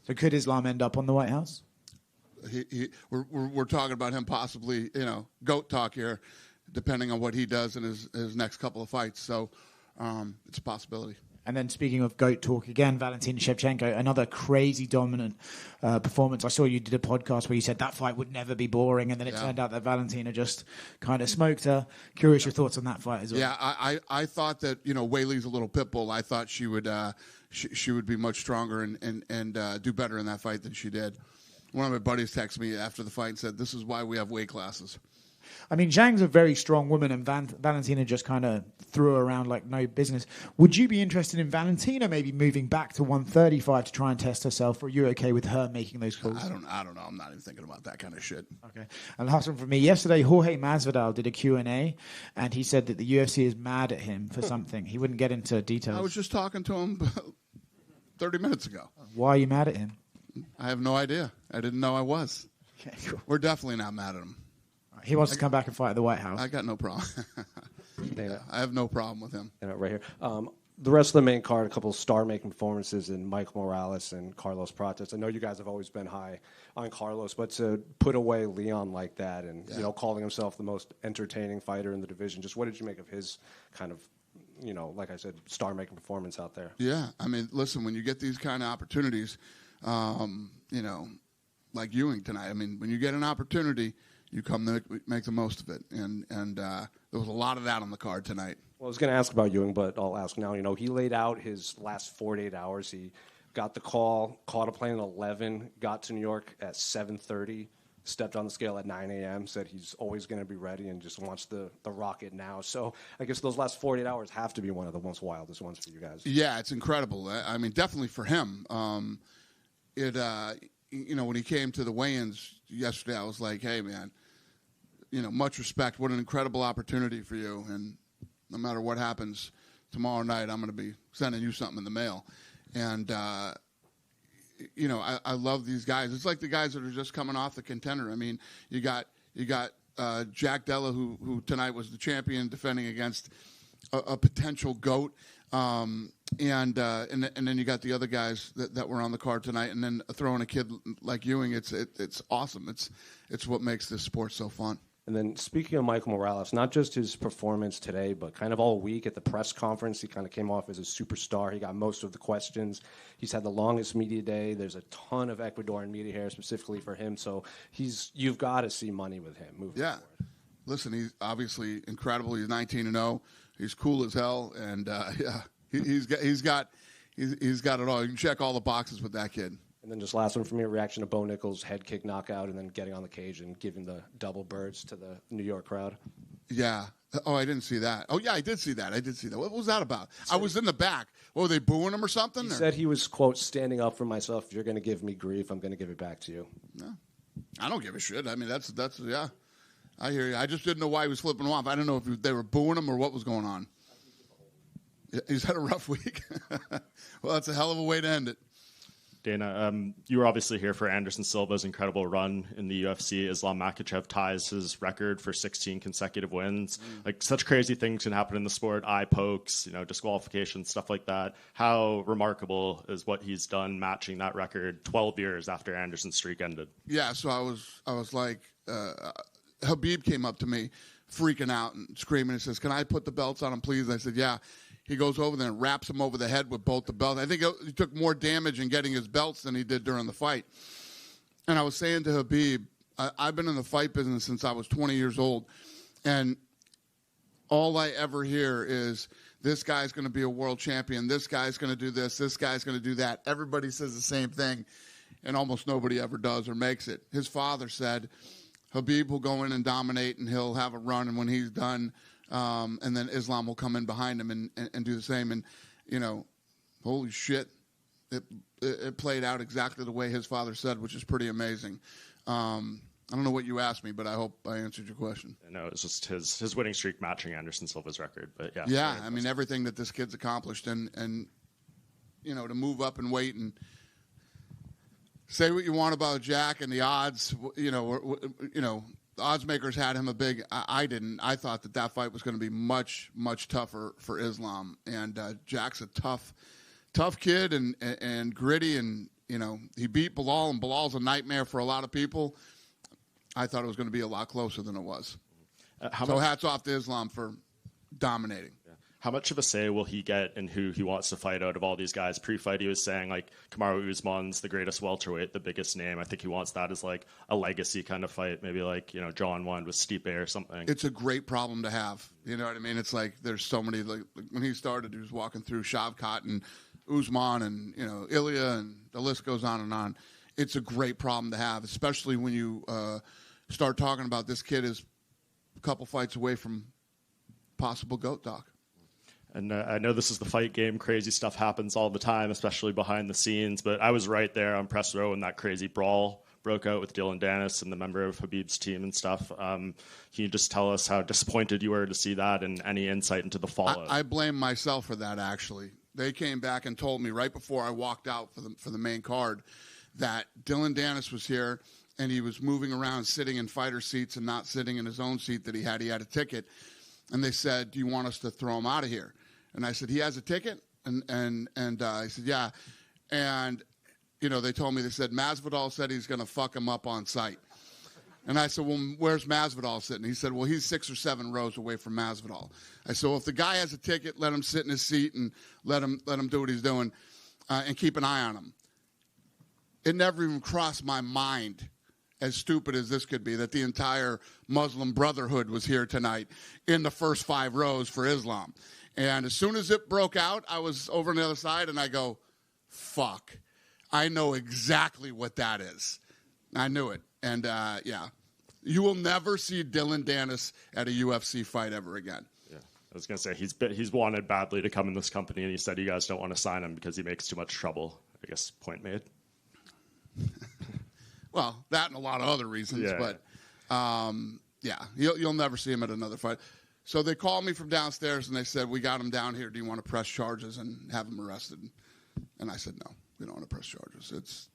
So could Islam end up on the White House? We're talking about him possibly, you know, GOAT talk here, depending on what he does in his next couple of fights. So it's a possibility. And then speaking of GOAT talk again, Valentina Shevchenko, another crazy dominant performance. I saw you did a podcast where you said that fight would never be boring, and then it turned out that Valentina just kind of smoked her. Curious your thoughts on that fight as well. Yeah, I thought that, you know, Weili's a little pit bull. I thought she would she would be much stronger and do better in that fight than she did. One of my buddies texted me after the fight and said, "This is why we have weight classes." I mean, Zhang's a very strong woman, and Valentina just kind of threw her around like no business. Would you be interested in Valentina maybe moving back to 135 to try and test herself, or are you okay with her making those calls? I don't know. I'm not even thinking about that kind of shit. Okay. And last one from me. Yesterday, Jorge Masvidal did a Q&A, and he said that the UFC is mad at him for something. He wouldn't get into details. I was just talking to him 30 minutes ago. Why are you mad at him? I have no idea. I didn't know I was. Okay, cool. We're definitely not mad at him. He wants to come back and fight at the White House. I got no problem. I have no problem with him. Right here. The rest of the main card, a couple of star-making performances in Mike Morales and Carlos Prates. I know you guys have always been high on Carlos, but to put away Leon like that and you know, calling himself the most entertaining fighter in the division, just what did you make of his kind of, you know, like I said, star-making performance out there? Yeah, I mean, listen, when you get these kind of opportunities, you know, like Ewing tonight, I mean, when you get an opportunity, you come to make the most of it. And there was a lot of that on the card tonight. Well, I was going to ask about Ewing, but I'll ask now. You know, he laid out his last 48 hours. He got the call, caught a plane at 11, got to New York at 7:30, stepped on the scale at 9 a.m., said he's always going to be ready and just wants the rocket now. So I guess those last 48 hours have to be one of the most wildest ones for you guys. Yeah, it's incredible. I mean, definitely for him. You know, when he came to the weigh-ins yesterday, I was like, hey, man, you know, much respect. What an incredible opportunity for you. And no matter what happens tomorrow night, I'm going to be sending you something in the mail. And, you know, I love these guys. It's like the guys that are just coming off the contender. I mean, you got Jack Della, who tonight was the champion, defending against a potential GOAT. And then you got the other guys that were on the card tonight, and then throwing a kid like Ewing, it's awesome. It's what makes this sport so fun. And then speaking of Michael Morales, not just his performance today, but kind of all week at the press conference, he kind of came off as a superstar. He got most of the questions. He's had the longest media day. There's a ton of Ecuadorian media here specifically for him. So you've got to see money with him moving forward. Listen, he's obviously incredible. He's 19-0. He's cool as hell, and he's got it all. You can check all the boxes with that kid. And then just last one for me, a reaction to Bo Nichols' head kick knockout and then getting on the cage and giving the double birds to the New York crowd. Yeah. Oh, I didn't see that. Oh, yeah, I did see that. What was that about? I was in the back. What, were they booing him or something? He said he was, quote, standing up for myself. If you're going to give me grief, I'm going to give it back to you. No, I don't give a shit. I mean, that's yeah. I hear you. I just didn't know why he was flipping him off. I don't know if they were booing him or what was going on. He's had a rough week. Well, that's a hell of a way to end it. Dana, you were obviously here for Anderson Silva's incredible run in the UFC. Islam Makhachev ties his record for 16 consecutive wins. Like, such crazy things can happen in the sport. Eye pokes, you know, disqualifications, stuff like that. How remarkable is what he's done, matching that record 12 years after Anderson's streak ended? Yeah, so I was like, Habib came up to me, freaking out and screaming. He says, "Can I put the belts on him, please?" I said, "Yeah." He goes over there and wraps him over the head with both the belts. I think he took more damage in getting his belts than he did during the fight. And I was saying to Habib, I've been in the fight business since I was 20 years old, and all I ever hear is this guy's going to be a world champion, this guy's going to do this guy's going to do that. Everybody says the same thing, and almost nobody ever does or makes it. His father said Khabib will go in and dominate, and he'll have a run, and when he's done, and then Islam will come in behind him and do the same. And, you know, holy shit, it played out exactly the way his father said, which is pretty amazing. I don't know what you asked me, but I hope I answered your question. No, it's just his winning streak matching Anderson Silva's record. But yeah. Yeah, I mean, everything that this kid's accomplished, and you know, to move up and weight and say what you want about Jack and the odds, you know, the odds makers had him a big. I didn't. I thought that fight was going to be much, much tougher for Islam. And Jack's a tough kid and gritty, and you know, he beat Bilal, and Bilal's a nightmare for a lot of people. I thought it was going to be a lot closer than it was. So hats off to Islam for dominating. Yeah. How much of a say will he get in who he wants to fight out of all these guys? Pre-fight, he was saying, like, Kamaru Usman's the greatest welterweight, the biggest name. I think he wants that as, like, a legacy kind of fight. Maybe, like, you know, John won with Stipe or something. It's a great problem to have. You know what I mean? It's like there's so many, like when he started, he was walking through Shavkat and Usman and, you know, Ilya, and the list goes on and on. It's a great problem to have, especially when you start talking about this kid is a couple fights away from possible GOAT doc. And I know this is the fight game. Crazy stuff happens all the time, especially behind the scenes. But I was right there on press row when that crazy brawl broke out with Dylan Danis and the member of Khabib's team and stuff. Can you just tell us how disappointed you were to see that and any insight into the fallout? I blame myself for that, actually. They came back and told me right before I walked out for the main card that Dylan Danis was here, and he was moving around, sitting in fighter seats and not sitting in his own seat that he had. He had a ticket. And they said, do you want us to throw him out of here? And I said, he has a ticket? And I said, yeah. And, you know, they told me, they said, Masvidal said he's going to fuck him up on sight. And I said, well, where's Masvidal sitting? He said, well, he's 6 or 7 rows away from Masvidal. I said, well, if the guy has a ticket, let him sit in his seat and let him do what he's doing and keep an eye on him. It never even crossed my mind, as stupid as this could be, that the entire Muslim Brotherhood was here tonight in the first 5 rows for Islam. And as soon as it broke out, I was over on the other side, and I go, fuck. I know exactly what that is. I knew it. And, yeah, you will never see Dylan Danis at a UFC fight ever again. Yeah, I was going to say, he's wanted badly to come in this company, and he said you guys don't want to sign him because he makes too much trouble. I guess point made. Well, that and a lot of other reasons, yeah. But yeah, you'll never see him at another fight. So they called me from downstairs and they said, we got him down here. Do you want to press charges and have him arrested? And I said, no, we don't want to press charges. This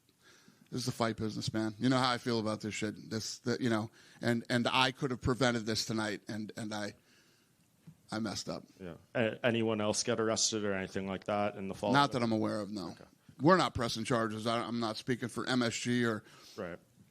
is the fight business, man. You know how I feel about this shit. You know, and I could have prevented this tonight, and I messed up. Yeah. Anyone else get arrested or anything like that in the fall? Not that I'm aware of, no. Okay. We're not pressing charges. I'm not speaking for MSG or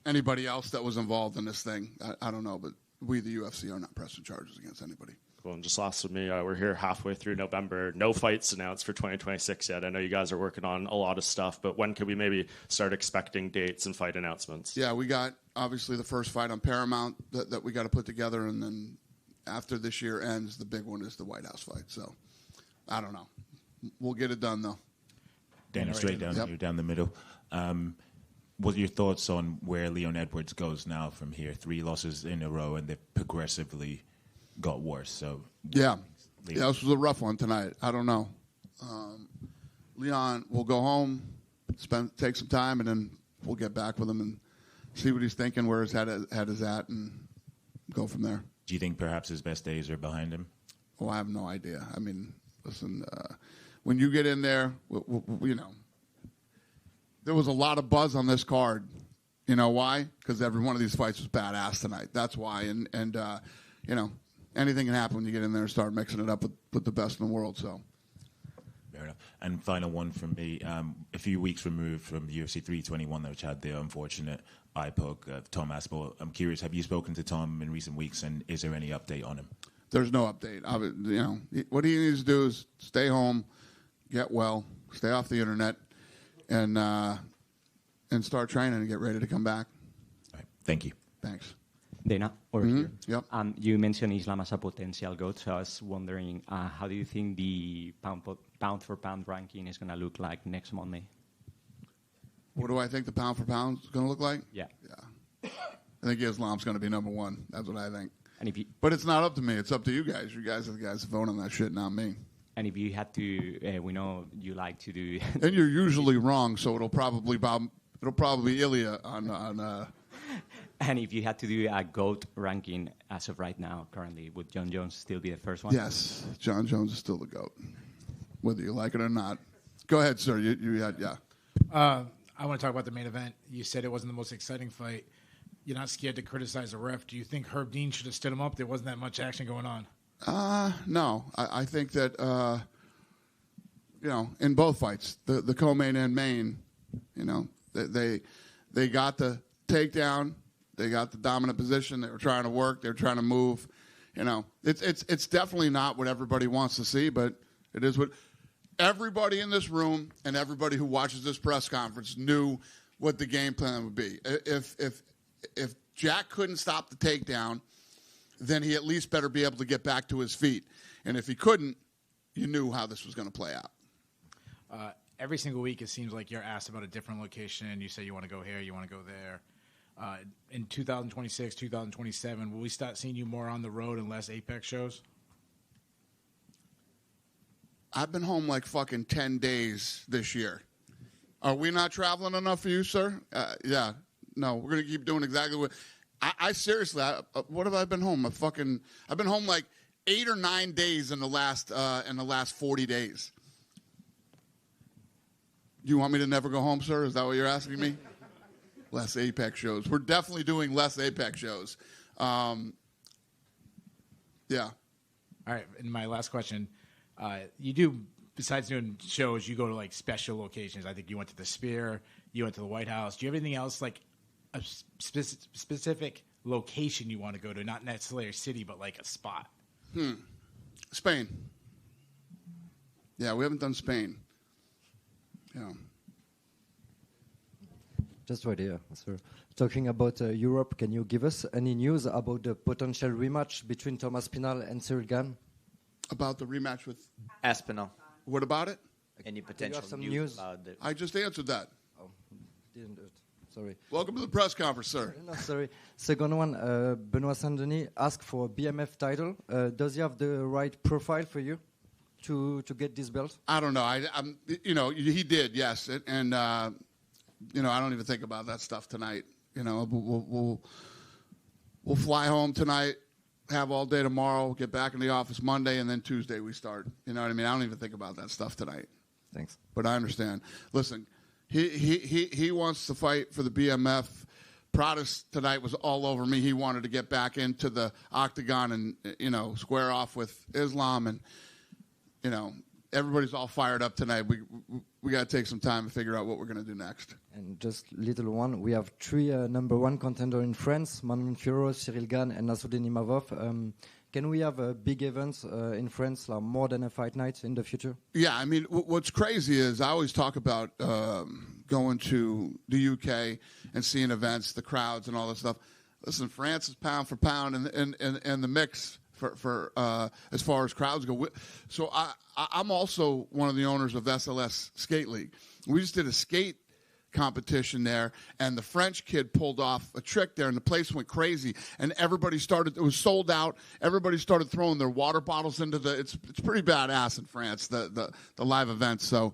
anybody else that was involved in this thing. I don't know, but we, the UFC, are not pressing charges against anybody. Cool. And just last with me, we're here halfway through November. No fights announced for 2026 yet. I know you guys are working on a lot of stuff, but when can we maybe start expecting dates and fight announcements? Yeah, we got, obviously, the first fight on Paramount that we got to put together, and then after this year ends, the big one is the White House fight. So, I don't know. We'll get it done, though. Danis, straight down here, down the middle. What are your thoughts on where Leon Edwards goes now from here? 3 losses in a row, and they've progressively got worse. So yeah, this was a rough one tonight. I don't know. Leon will go home, take some time, and then we'll get back with him and see what he's thinking, where his head is at, and go from there. Do you think perhaps his best days are behind him? Oh, I have no idea. I mean, listen, when you get in there, you know, there was a lot of buzz on this card. You know why? Because every one of these fights was badass tonight. That's why. And you know, anything can happen when you get in there and start mixing it up with the best in the world. So. Fair enough. And final one from me. A few weeks removed from UFC 321, which had the unfortunate eye poke of Tom Aspinall. I'm curious, have you spoken to Tom in recent weeks, and is there any update on him? There's no update. You know, what he needs to do is stay home, get well, stay off the internet, and start training and get ready to come back. All right. Thank you. Thanks. Dana, over here. Yep. You mentioned Islam as a potential GOAT, so I was wondering, how do you think the pound-for-pound ranking is going to look like next Monday? What do I think the pound for pound is going to look like? Yeah. I think Islam's going to be number one. That's what I think. And but it's not up to me. It's up to you guys. You guys are the guys that vote on that shit, not me. And if you had to, we know you like to do. And you're usually wrong, so it'll probably be Ilya on. And if you had to do a GOAT ranking as of right now, currently, would John Jones still be the first one? Yes, John Jones is still the GOAT, whether you like it or not. Go ahead, sir. You had I want to talk about the main event. You said it wasn't the most exciting fight. You're not scared to criticize the ref. Do you think Herb Dean should have stood him up? There wasn't that much action going on. No. I think that, in both fights, the co-main and main, they got the takedown. They got the dominant position. They were trying to work. They were trying to move. It's definitely not what everybody wants to see, but it is what everybody in this room and everybody who watches this press conference knew what the game plan would be. If Jack couldn't stop the takedown, then he at least better be able to get back to his feet. And if he couldn't, you knew how this was going to play out. Every single week, it seems like you're asked about a different location. You say you want to go here, you want to go there. In 2026, 2027, will we start seeing you more on the road and less Apex shows? I've been home like fucking 10 days this year. Are we not traveling enough for you, sir? Yeah. No, we're going to keep doing exactly what... I seriously, what have I been home? I've been home like 8 or 9 days in the last 40 days. You want me to never go home, sir? Is that what you're asking me? Less Apex shows. We're definitely doing less Apex shows. Yeah. All right, and my last question. You do, besides doing shows, you go to like special locations. I think you went to the Spear, you went to the White House. Do you have anything else, like a specific location you want to go to? Not necessarily a city, but like a spot. Spain. Yeah, we haven't done Spain. Yeah. Just right here, sir. Talking about Europe, can you give us any news about the potential rematch between Thomas Pinal and Cyril Gane? About the rematch with Aspinall. What about it? Any potential some news about it? I just answered that. Oh, didn't do it. Sorry. Welcome to the press conference, sir. No, sorry. Second one, Benoit Saint-Denis asked for a BMF title. Does he have the right profile for you to get this belt? I don't know. I'm he did, yes, and I don't even think about that stuff tonight. We'll fly home tonight, have all day tomorrow, get back in the office Monday, and then Tuesday we start. You know what I mean? I don't even think about that stuff tonight. Thanks. But I understand. Listen, he wants to fight for the BMF. Prodis tonight was all over me. He wanted to get back into the octagon and square off with Islam, and everybody's all fired up tonight. We got to take some time to figure out what we're going to do next. And just little one, we have 3 number 1 contender in France: Manon Fiorot, Cyril Gane, and Nassourdine Imavov. Can we have big events in France, like more than a fight night in the future? Yeah, I mean, what's crazy is I always talk about going to the UK and seeing events, the crowds, and all that stuff. Listen, France is pound for pound in the mix for as far as crowds go. So I'm also one of the owners of SLS Skate League. We just did a skate competition there, and the French kid pulled off a trick there, and the place went crazy, and it was sold out. Everybody started throwing their water bottles into it's pretty badass in France, the live events. So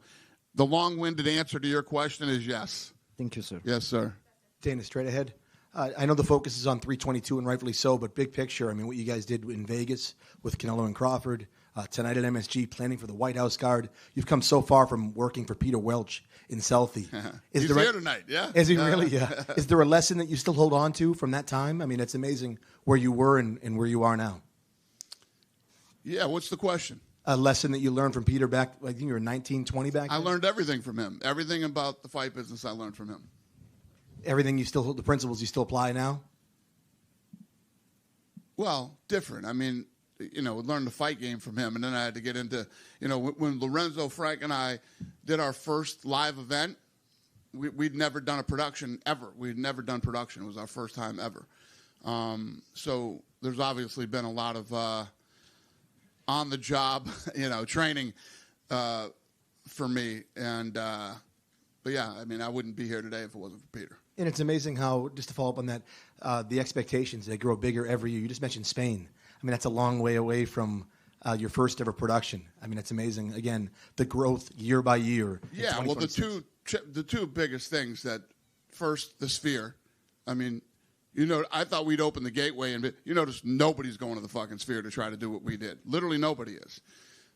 the long-winded answer to your question is yes. Thank you, sir. Yes, sir. Danis, straight ahead. I know the focus is on 322, and rightfully so, but big picture, I mean, what you guys did in Vegas with Canelo and Crawford, tonight at MSG, planning for the White House card. You've come so far from working for Peter Welch in Southie. He's here tonight, yeah. Is he really? Yeah. Is there a lesson that you still hold on to from that time? I mean, it's amazing where you were and where you are now. Yeah, what's the question? A lesson that you learned from Peter back, I think you were 19, 20 back then? I learned everything from him. Everything about the fight business I learned from him. Everything the principles you still apply now? Well, different. I mean, we learned the fight game from him, and then I had to get into, when Lorenzo, Frank, and I did our first live event, we'd never done a production ever. We'd never done production. It was our first time ever. So there's obviously been a lot of on the job, training for me. And but yeah, I mean, I wouldn't be here today if it wasn't for Peter. And it's amazing how, just to follow up on that, the expectations, they grow bigger every year. You just mentioned Spain. I mean, that's a long way away from your first ever production. I mean, it's amazing. Again, the growth year by year. Yeah, well, the two biggest things that first, the Sphere. I mean, I thought we'd open the gateway, and you notice nobody's going to the fucking Sphere to try to do what we did. Literally nobody is.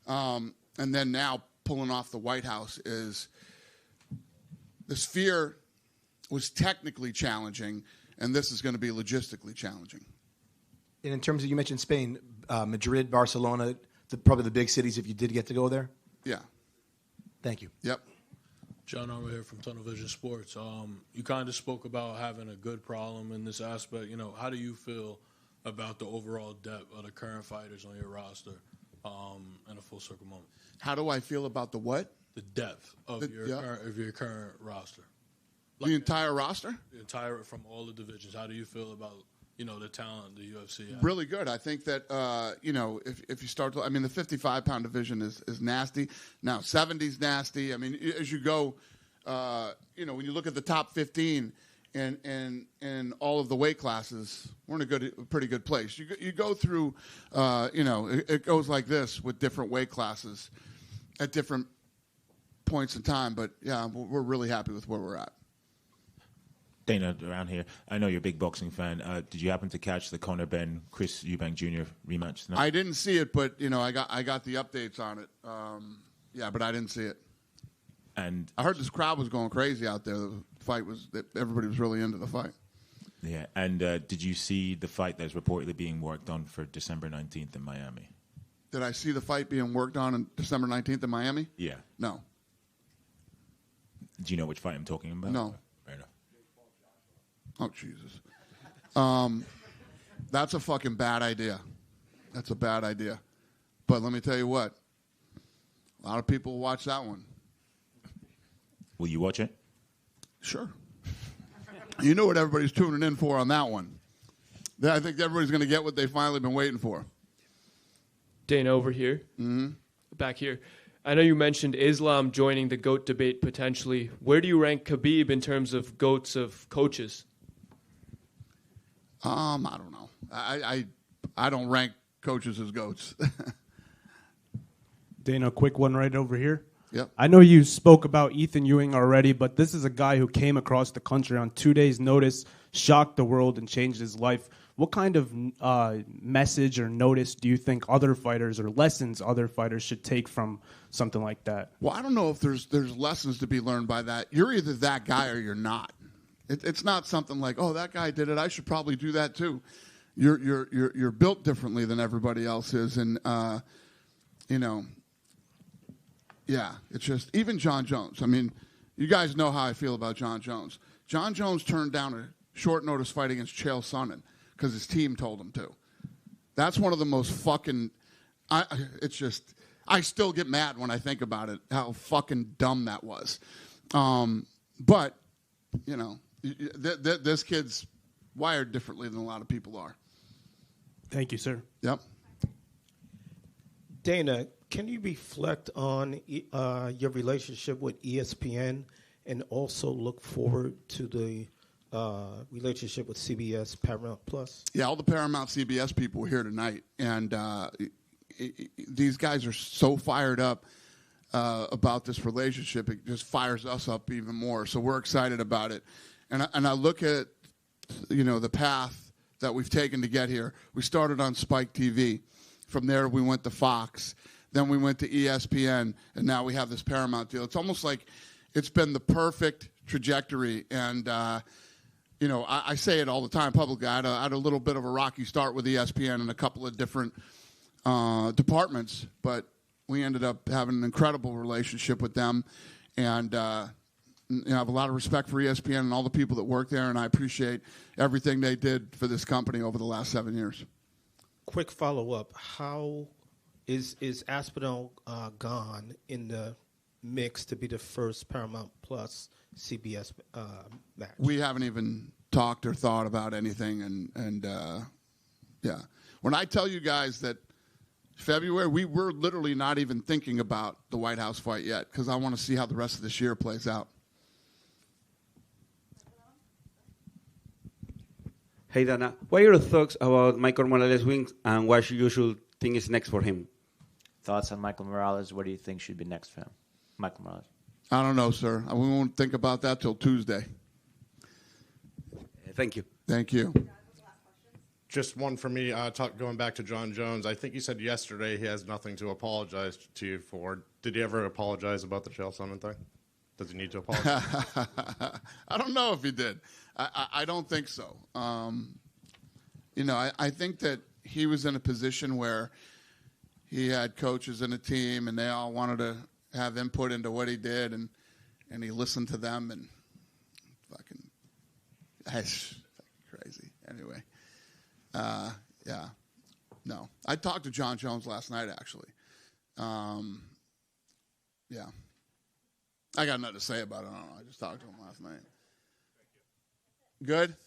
And then now pulling off the White House is the Sphere was technically challenging, and this is going to be logistically challenging. And in terms of, you mentioned Spain, Madrid, Barcelona, probably the big cities if you did get to go there? Yeah. Thank you. Yep. John Armour here from Tunnel Vision Sports. You kind of spoke about having a good problem in this aspect. How do you feel about the overall depth of the current fighters on your roster in a full circle moment? How do I feel about the what? The depth of your current roster. The entire roster? The entire, from all the divisions. How do you feel about the talent the UFC has? Really good. I think that, if you start to, I mean, the 55-pound division is nasty. Now, 70's nasty. I mean, as you go, when you look at the top 15 and all of the weight classes, we're in a pretty good place. You go through, it goes like this with different weight classes at different points in time. But, yeah, we're really happy with where we're at. Dana, around here, I know you're a big boxing fan. Did you happen to catch the Conor Benn, Chris Eubank Jr. rematch tonight? I didn't see it, but I got the updates on it. But I didn't see it. And I heard this crowd was going crazy out there. The fight everybody was really into the fight. Yeah, and did you see the fight that's reportedly being worked on for December 19th in Miami? Did I see the fight being worked on December 19th in Miami? Yeah. No. Do you know which fight I'm talking about? No. Fair enough. Oh, Jesus. That's a fucking bad idea. That's a bad idea. But let me tell you what. A lot of people watch that one. Will you watch it? Sure. You know what everybody's tuning in for on that one. I think everybody's going to get what they've finally been waiting for. Dana over here. Back here. I know you mentioned Islam joining the GOAT debate potentially. Where do you rank Khabib in terms of GOATs of coaches? I don't know. I don't rank coaches as GOATs. Dana, a quick one right over here. Yep. I know you spoke about Ethan Ewing already, but this is a guy who came across the country on 2 days' notice, shocked the world, and changed his life. What kind of message or notice do you think other fighters or lessons other fighters should take from something like that? Well, I don't know if there's lessons to be learned by that. You're either that guy or you're not. It's not something like, oh, that guy did it, I should probably do that too. You're built differently than everybody else is, and yeah, it's just even John Jones. I mean, you guys know how I feel about John Jones. John Jones turned down a short notice fight against Chael Sonnen because his team told him to. That's one of the most fucking. I still get mad when I think about it. How fucking dumb that was. But this kid's wired differently than a lot of people are. Thank you, sir. Yep. Dana, can you reflect on your relationship with ESPN and also look forward to the relationship with CBS Paramount Plus? Yeah, all the Paramount CBS people are here tonight, and these guys are so fired up about this relationship. It just fires us up even more. So we're excited about it. And I look at the path that we've taken to get here. We started on Spike TV. From there, we went to Fox. Then we went to ESPN, and now we have this Paramount deal. It's almost like it's been the perfect trajectory. And, I say it all the time publicly. I had a little bit of a rocky start with ESPN in a couple of different departments, but we ended up having an incredible relationship with them. And I have a lot of respect for ESPN and all the people that work there, and I appreciate everything they did for this company over the last 7 years. Quick follow-up. How is Aspinall gone in the mix to be the first Paramount Plus CBS match? We haven't even talked or thought about anything. And yeah, when I tell you guys that February, we were literally not even thinking about the White House fight yet because I want to see how the rest of this year plays out. Hey, Dana, what are your thoughts about Michael Morales' wins and what you should think is next for him? Thoughts on Michael Morales? What do you think should be next for him? Michael Morales. I don't know, sir. We won't think about that till Tuesday. Thank you. Thank you. Just one for me, going back to John Jones. I think he said yesterday he has nothing to apologize to you for. Did he ever apologize about the Chael Sonnen thing? Does he need to apologize? I don't know if he did. I don't think so. You know, I think that he was in a position where he had coaches in a team and they all wanted to have input into what he did, and he listened to them, and fucking crazy. Anyway, yeah, no. I talked to John Jones last night, actually. Yeah. I got nothing to say about it. I don't know. I just talked to him last night. Good?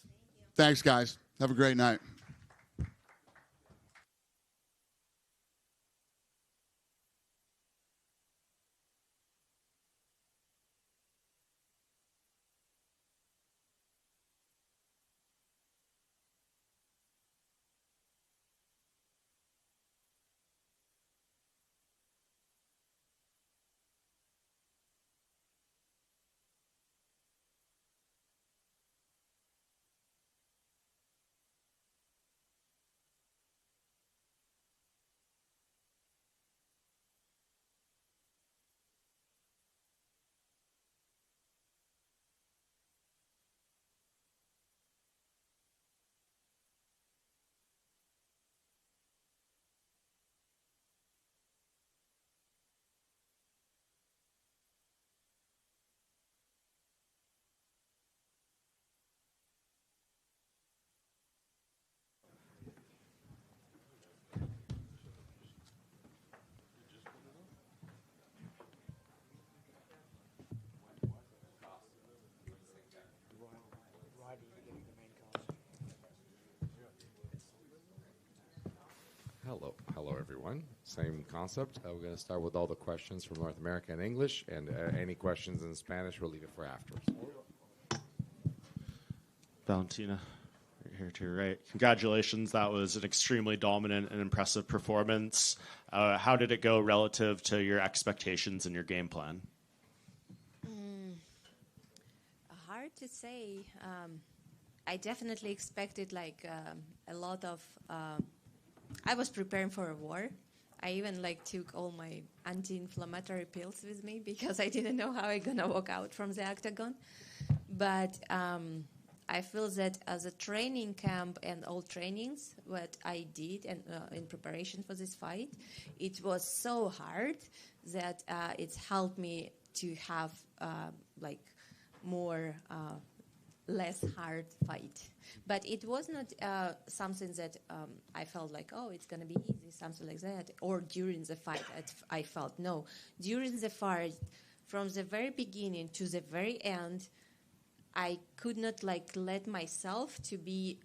Thanks, guys. Have a great night. Hello, everyone. Same concept. We're going to start with all the questions from North America in English, and any questions in Spanish, we'll leave it for afterwards. Valentina, here to your right. Congratulations. That was an extremely dominant and impressive performance. How did it go relative to your expectations and your game plan? Hard to say. I definitely expected a lot of... I was preparing for a war. I even took all my anti-inflammatory pills with me because I didn't know how I'm gonna walk out from the octagon. But I feel that as a training camp and all trainings, what I did and in preparation for this fight, it was so hard that it's helped me to have more less hard fight. But it was not something that I felt like, oh, it's going to be easy, something like that. Or during the fight, I felt, no. During the fight, from the very beginning to the very end, I could not let myself to be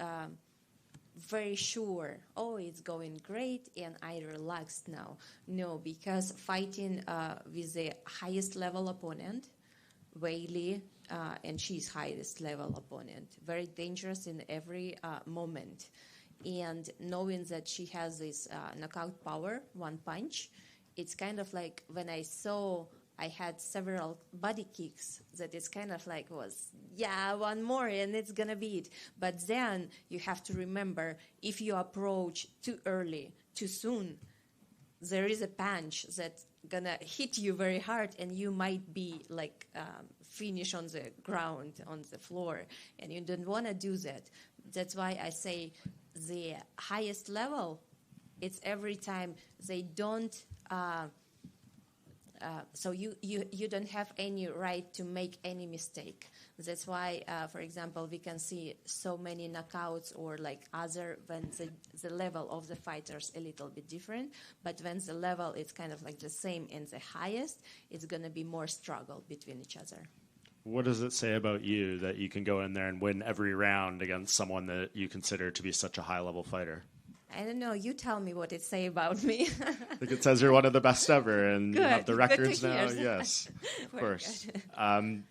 very sure, oh, it's going great and I relaxed now. No, because fighting with the highest level opponent, Weili, and she's highest level opponent, very dangerous in every moment. And knowing that she has this knockout power, one punch, it's kind of like when I saw I had several body kicks that it's kind of one more and it's gonna be it. But then you have to remember, if you approach too early, too soon, there is a punch that's gonna hit you very hard and you might be finish on the ground, on the floor, and you don't want to do that. That's why I say the highest level, it's every time they don't, so you don't have any right to make any mistake. That's why, for example, we can see so many knockouts or other when the level of the fighters a little bit different, but when the level is kind of the same and the highest, it's going to be more struggle between each other. What does it say about you that you can go in there and win every round against someone that you consider to be such a high-level fighter? I don't know. You tell me what it say about me. I think it says you're one of the best ever, and you have the Good to records now. hear. Yes, of Very course. good.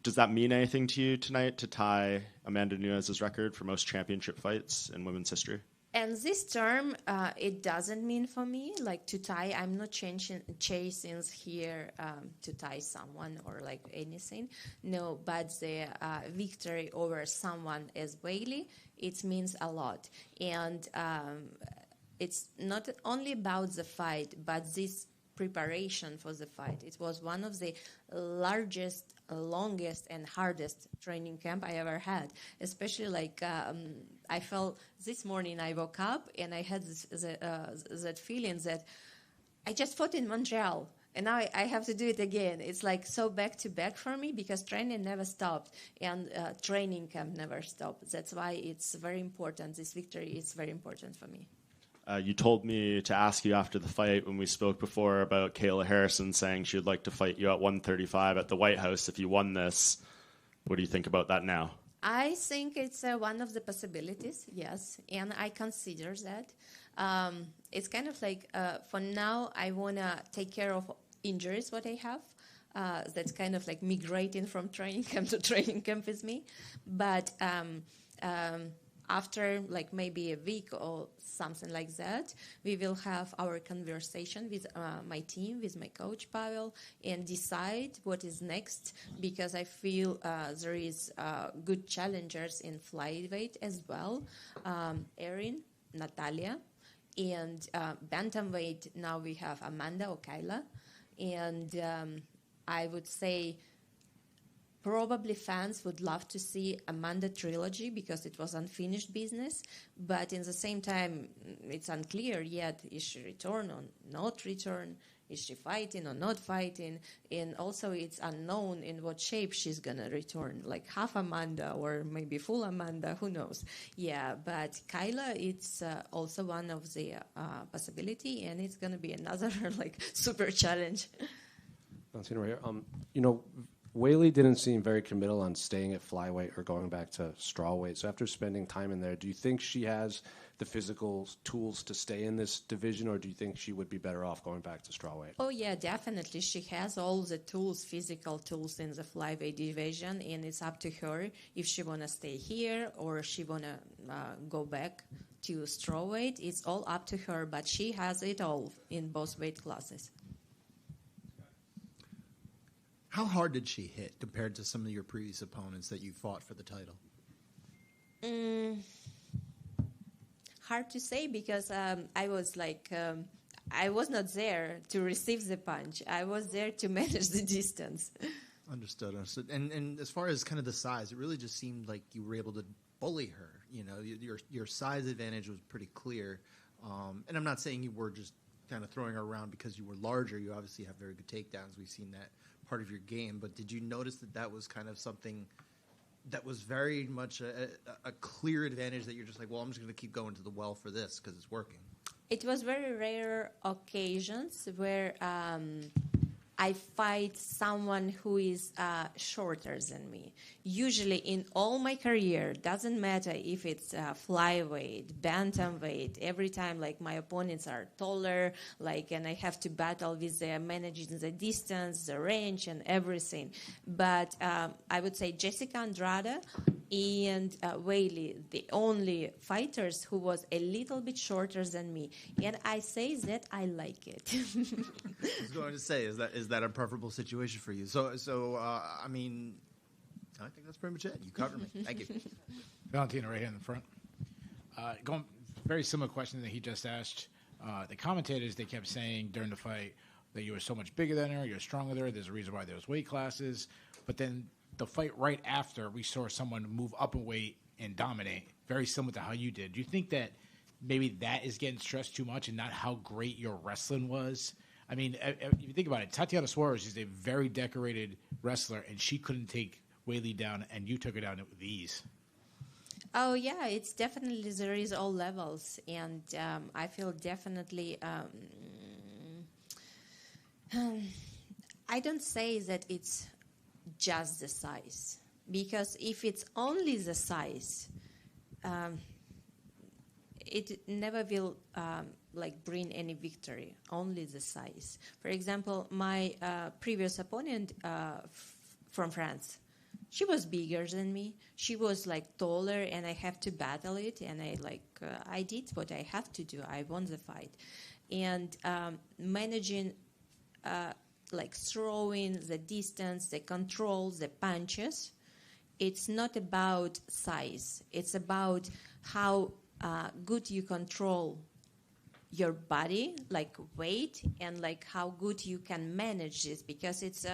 Does that mean anything to you tonight to tie Amanda Nunes's record for most championship fights in women's history? And this term, it doesn't mean for me, like to tie. I'm not chasing here to tie someone or like anything. No, but the victory over someone as Bailey, it means a lot. And it's not only about the fight, but this preparation for the fight. It was one of the largest, longest, and hardest training camp I ever had. Especially like I felt this morning I woke up and I had that feeling that I just fought in Montreal. And now I have to do it again. It's like so back to back for me because training never stopped and training camp never stopped. That's why it's very important. This victory is very important for me. You told me to ask you after the fight when we spoke before about Kayla Harrison saying she would like to fight you at 135 at the White House if you won this. What do you think about that now? I think it's one of the possibilities, yes, and I consider that. It's kind of like, for now, I want to take care of injuries, what I have. That's kind of like migrating from training camp to training camp with me. But after like maybe a week or something like that, we will have our conversation with my team, with my coach Pavel, and decide what is next, because I feel there is good challengers in flyweight as well. Erin, Natalia, and Bantamweight, now we have Amanda or Kyla. And I would say probably fans would love to see Amanda trilogy because it was unfinished business, but in the same time, it's unclear yet, is she return or not return? Is she fighting or not fighting? And also it's unknown in what shape she's going to return, like half Amanda or maybe full Amanda, who knows? Yeah, but Kyla, it's also one of the possibility, and it's going to be another like super challenge. Valentina right here. You know, Whaley didn't seem very committal on staying at flyweight or going back to strawweight. So after spending time in there, do you think she has the physical tools to stay in this division, or do you think she would be better off going back to strawweight? Oh, yeah, definitely. She has all the tools, physical tools in the flyweight division, and it's up to her if she want to stay here or she want to go back to strawweight. It's all up to her, but she has it all in both weight classes. How hard did she hit compared to some of your previous opponents that you fought for the title? Hard to say because I was like, I was not there to receive the punch. I was there to manage the distance. Understood. And as far as kind of the size, it really just seemed like you were able to bully her. You know, your size advantage was pretty clear. And I'm not saying you were just kind of throwing her around because you were larger. You obviously have very good takedowns. We've seen that part of your game, but did you notice that was kind of something that was very much a clear advantage that you're just like, well, I'm just going to keep going to the well for this because it's working? It was very rare occasions where I fight someone who is shorter than me. Usually in all my career, doesn't matter if it's flyweight, bantamweight, every time like my opponents are taller, like, and I have to battle with managing the distance, the range, and everything. But I would say Jessica Andrade and Whaley, the only fighters who was a little bit shorter than me. And I say that I like it. I was going to say, is that a preferable situation for you? So I mean, I think that's pretty much it. You covered me. Thank you. Valentina right here in the front. Going very similar question that he just asked. The commentators, they kept saying during the fight that you were so much bigger than her, you're stronger than her, there's a reason why there's weight classes. But then the fight right after, we saw someone move up in weight and dominate, very similar to how you did. Do you think that maybe that is getting stressed too much and not how great your wrestling was? I mean, if you think about it, Tatiana Suarez is a very decorated wrestler, and she couldn't take Whaley down, and you took her down with ease. Oh, yeah, it's definitely, there is all levels, and I feel definitely, I don't say that it's just the size. Because if it's only the size, it never will bring any victory, only the size. For example, my previous opponent from France, she was bigger than me. She was taller, and I have to battle it. And I did what I have to do. I won the fight, and managing throwing the distance, the control, the punches. It's not about size. It's about how good you control your body, weight, and how good you can manage this. Because it's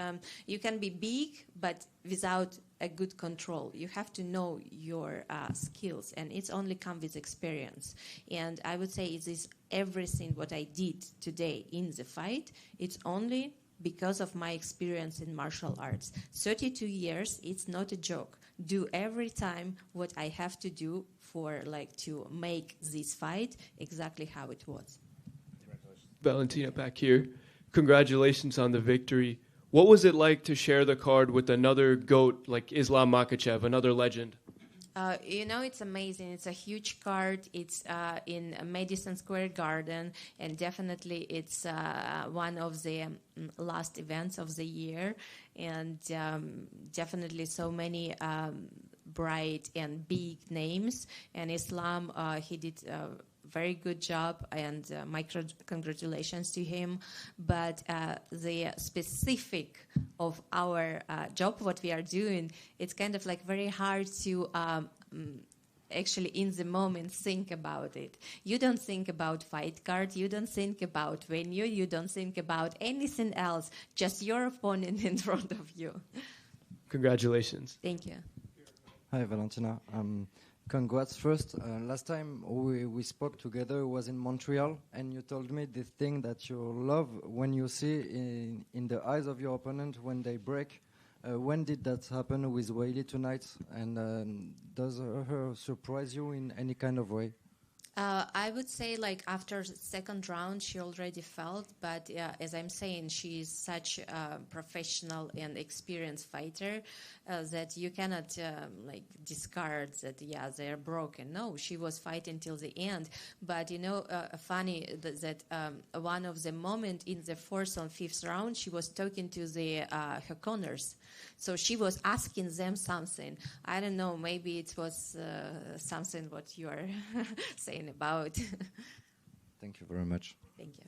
you can be big, but without a good control. You have to know your skills, and it's only come with experience. And I would say it is everything what I did today in the fight. It's only because of my experience in martial arts. 32 years, it's not a joke. Do every time what I have to do for to make this fight exactly how it was. Valentina, back here. Congratulations on the victory. What was it like to share the card with another GOAT like Islam Makhachev, another legend? It's amazing. It's a huge card. It's in Madison Square Garden, and definitely it's one of the last events of the year. And definitely so many bright and big names. And Islam, he did a very good job, and my congratulations to him. But the specific of our job, what we are doing, it's kind of very hard to actually in the moment think about it. You don't think about fight card, you don't think about venue, you don't think about anything else, just your opponent in front of you. Congratulations. Thank you. Hi, Valentina. Congrats first. Last time we spoke together was in Montreal, and you told me the thing that you love when you see in the eyes of your opponent when they break. When did that happen with Weili tonight? And does her surprise you in any kind of way? I would say after the second round she already felt, but as I'm saying, she is such a professional and experienced fighter that you cannot discard that they're broken. No, she was fighting till the end. But funny that one of the moment in the fourth and fifth round she was talking to her corners. So she was asking them something. I don't know, maybe it was something what you are saying about. Thank you very much. Thank you.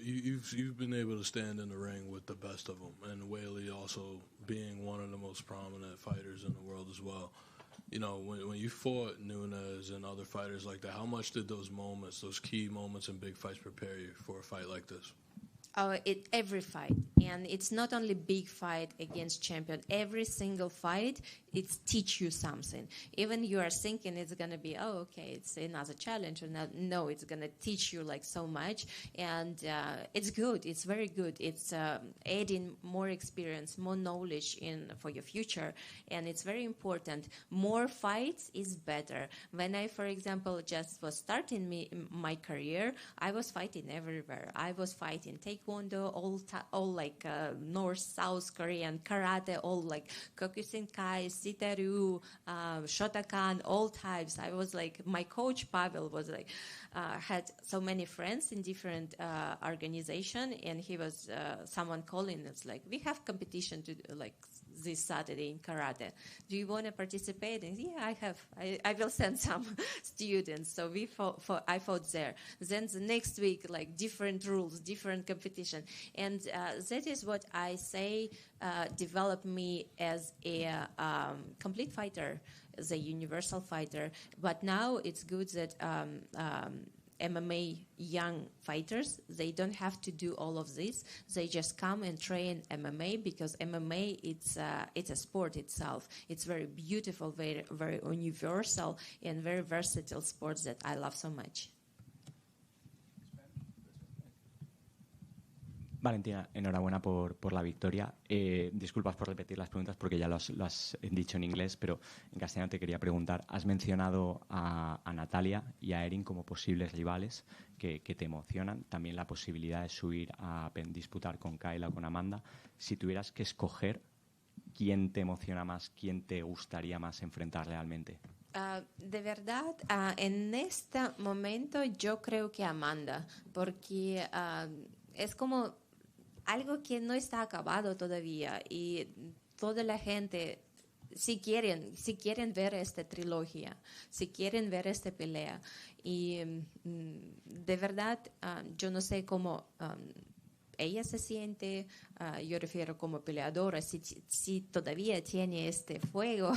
You've been able to stand in the ring with the best of them, and Weili also being one of the most prominent fighters in the world as well. When you fought Nunes and other fighters like that, how much did those moments, those key moments in big fights, prepare you for a fight like this? Every fight, and it's not only big fight against champion. Every single fight, it's teach you something. Even you are thinking it's gonna be, it's another challenge, or not. No, it's gonna teach you so much, and it's good. It's very good. It's adding more experience, more knowledge for your future, and it's very important. More fights is better. When I, for example, just was starting my career, I was fighting everywhere. I was fighting Taekwondo, all North, South Korean, karate, all Kyokushinkai, Sitaru, Shotokan, all types. I was my coach Pavel was had so many friends in different organization, and he was someone calling us we have competition to this Saturday in karate. Do you want to participate? And I have. I will send some students. So I fought there. Then the next week, different rules, different competition, and that is what I say developed me as a complete fighter, as a universal fighter. But now it's good that MMA young fighters, they don't have to do all of this. They just come and train MMA, because MMA it's a sport itself. It's very beautiful, very very universal, and very versatile sports that I love so much. Valentina, enhorabuena por la victoria. Disculpas por repetir las preguntas porque ya lo has dicho en inglés, pero en castellano te quería preguntar. Has mencionado a Natalia y a Erin como posibles rivales que te emocionan. También la posibilidad de subir a disputar con Kayla o con Amanda. Si tuvieras que escoger, ¿quién te emociona más? ¿Quién te gustaría más enfrentar realmente? De verdad, en este momento yo creo que Amanda, porque es como algo que no está acabado todavía y toda la gente, si quieren ver esta trilogía, si quieren ver esta pelea, y de verdad yo no sé cómo ella se siente, yo refiero como peleadora, si todavía tiene este fuego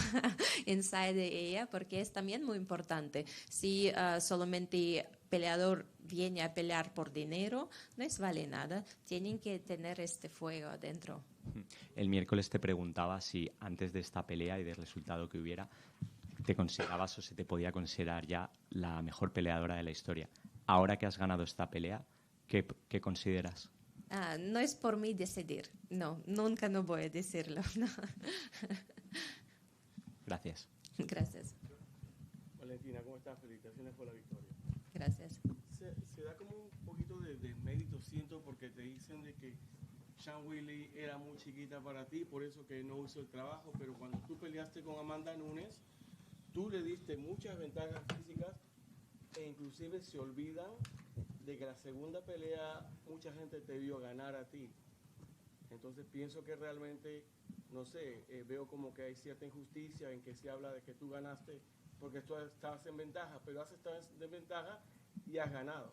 inside de ella, porque es también muy importante. Si solamente peleador viene a pelear por dinero, no es vale nada. Tienen que tener este fuego adentro. El miércoles te preguntaba si antes de esta pelea y del resultado que hubiera, te considerabas o se te podía considerar ya la mejor peleadora de la historia. Ahora que has ganado esta pelea, ¿qué consideras? No es por mí decidir. No, nunca no voy a decirlo. No. Gracias. Gracias. Valentina, ¿cómo estás? Felicitaciones por la victoria. Gracias. Se da como un poquito de mérito, siento, porque te dicen de que Sean Wiley era muy chiquita para ti, por eso que no hizo el trabajo, pero cuando tú peleaste con Amanda Nunes, tú le diste muchas ventajas físicas e inclusive se olvidan de que la segunda pelea mucha gente te vio ganar a ti. Entonces pienso que realmente, no sé, veo como que hay cierta injusticia en que se habla de que tú ganaste porque tú estabas en ventaja, pero has estado en ventaja y has ganado.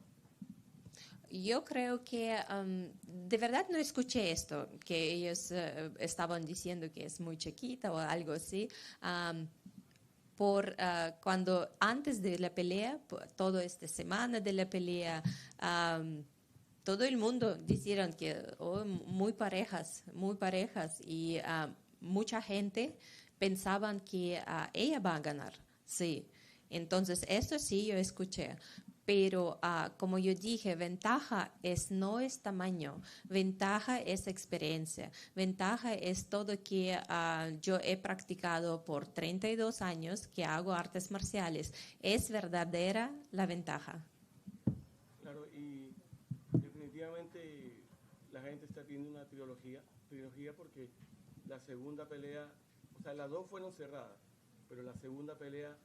Yo creo que de verdad no escuché esto, que ellos estaban diciendo que es muy chiquita o algo así. Cuando antes de la pelea, toda esta semana de la pelea, todo el mundo dijeron que muy parejas y mucha gente pensaban que ella va a ganar, sí. Entonces, eso sí yo escuché. Pero como yo dije, ventaja no es tamaño, ventaja es experiencia, ventaja es todo que yo he practicado por 32 años, que hago artes marciales. Es verdadera la ventaja. Claro, y definitivamente la gente está pidiendo una trilogía porque la segunda pelea, o sea, las dos fueron cerradas, pero la segunda pelea,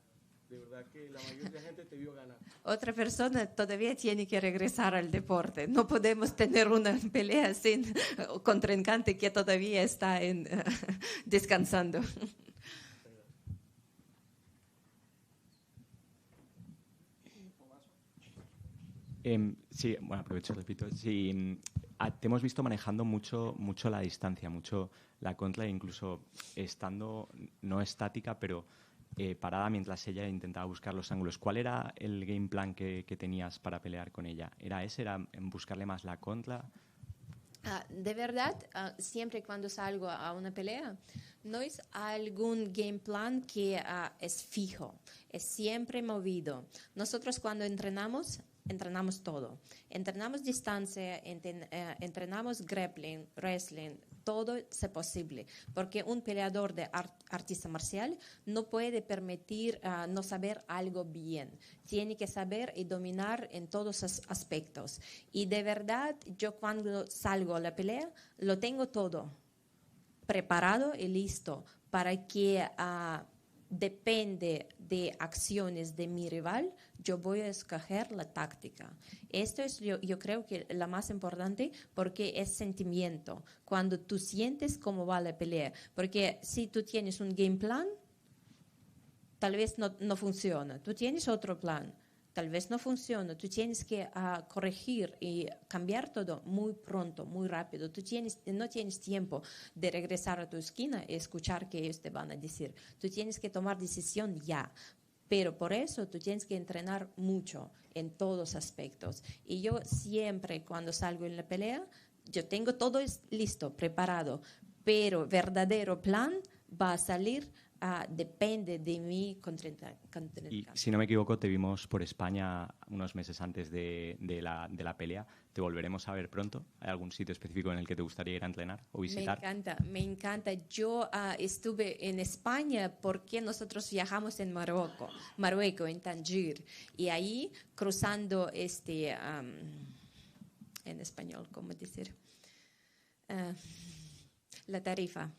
de verdad que la mayoría de la gente te vio ganar. Otra persona todavía tiene que regresar al deporte. No podemos tener una pelea sin contrincante que todavía está descansando. Sí, bueno, aprovecho, repito. Sí, te hemos visto manejando mucho la distancia, mucho la contra, incluso estando no estática, pero parada mientras ella intentaba buscar los ángulos. ¿Cuál era el game plan que tenías para pelear con ella? ¿Era ese? ¿Era buscarle más la contra? De verdad, siempre cuando salgo a una pelea, no es algún game plan que es fijo, es siempre movido. Nosotros cuando entrenamos todo. Entrenamos distancia, entrenamos grappling, wrestling, todo es posible. Porque un peleador de artista marcial no puede permitir no saber algo bien. Tiene que saber y dominar en todos los aspectos. Y de verdad, yo cuando salgo a la pelea, lo tengo todo preparado y listo para que depende de acciones de mi rival, yo voy a escoger la táctica. Esto es yo creo que la más importante porque es sentimiento. Cuando tú sientes cómo va la pelea. Porque si tú tienes un game plan, tal vez no funciona. Tú tienes otro plan, tal vez no funciona. Tú tienes que corregir y cambiar todo muy pronto, muy rápido. Tú no tienes tiempo de regresar a tu esquina y escuchar qué ellos te van a decir. Tú tienes que tomar decisión ya. Pero por eso tú tienes que entrenar mucho en todos aspectos. Y yo siempre cuando salgo en la pelea, yo tengo todo listo, preparado. Pero verdadero plan va a salir depende de mi contrincante. Y si no me equivoco, te vimos por España unos meses antes de la pelea. ¿Te volveremos a ver pronto? ¿Hay algún sitio específico en el que te gustaría ir a entrenar o visitar? Me encanta. Yo estuve en España porque nosotros viajamos en Marruecos, en Tánger, y ahí cruzando en español, ¿cómo decir? La tarifa.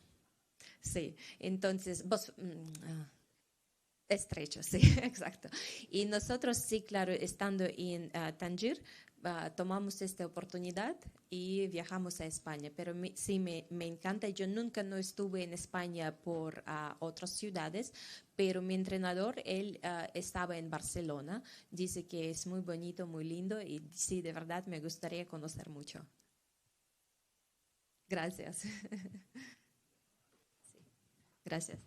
Sí, entonces, estrecho, sí, exacto. Y nosotros, sí, claro, estando en Tánger, tomamos esta oportunidad y viajamos a España. Pero sí, me encanta. Yo nunca no estuve en España por otras ciudades, pero mi entrenador, él estaba en Barcelona. Dice que es muy bonito, muy lindo y sí, de verdad me gustaría conocer mucho. Gracias. Sí, gracias.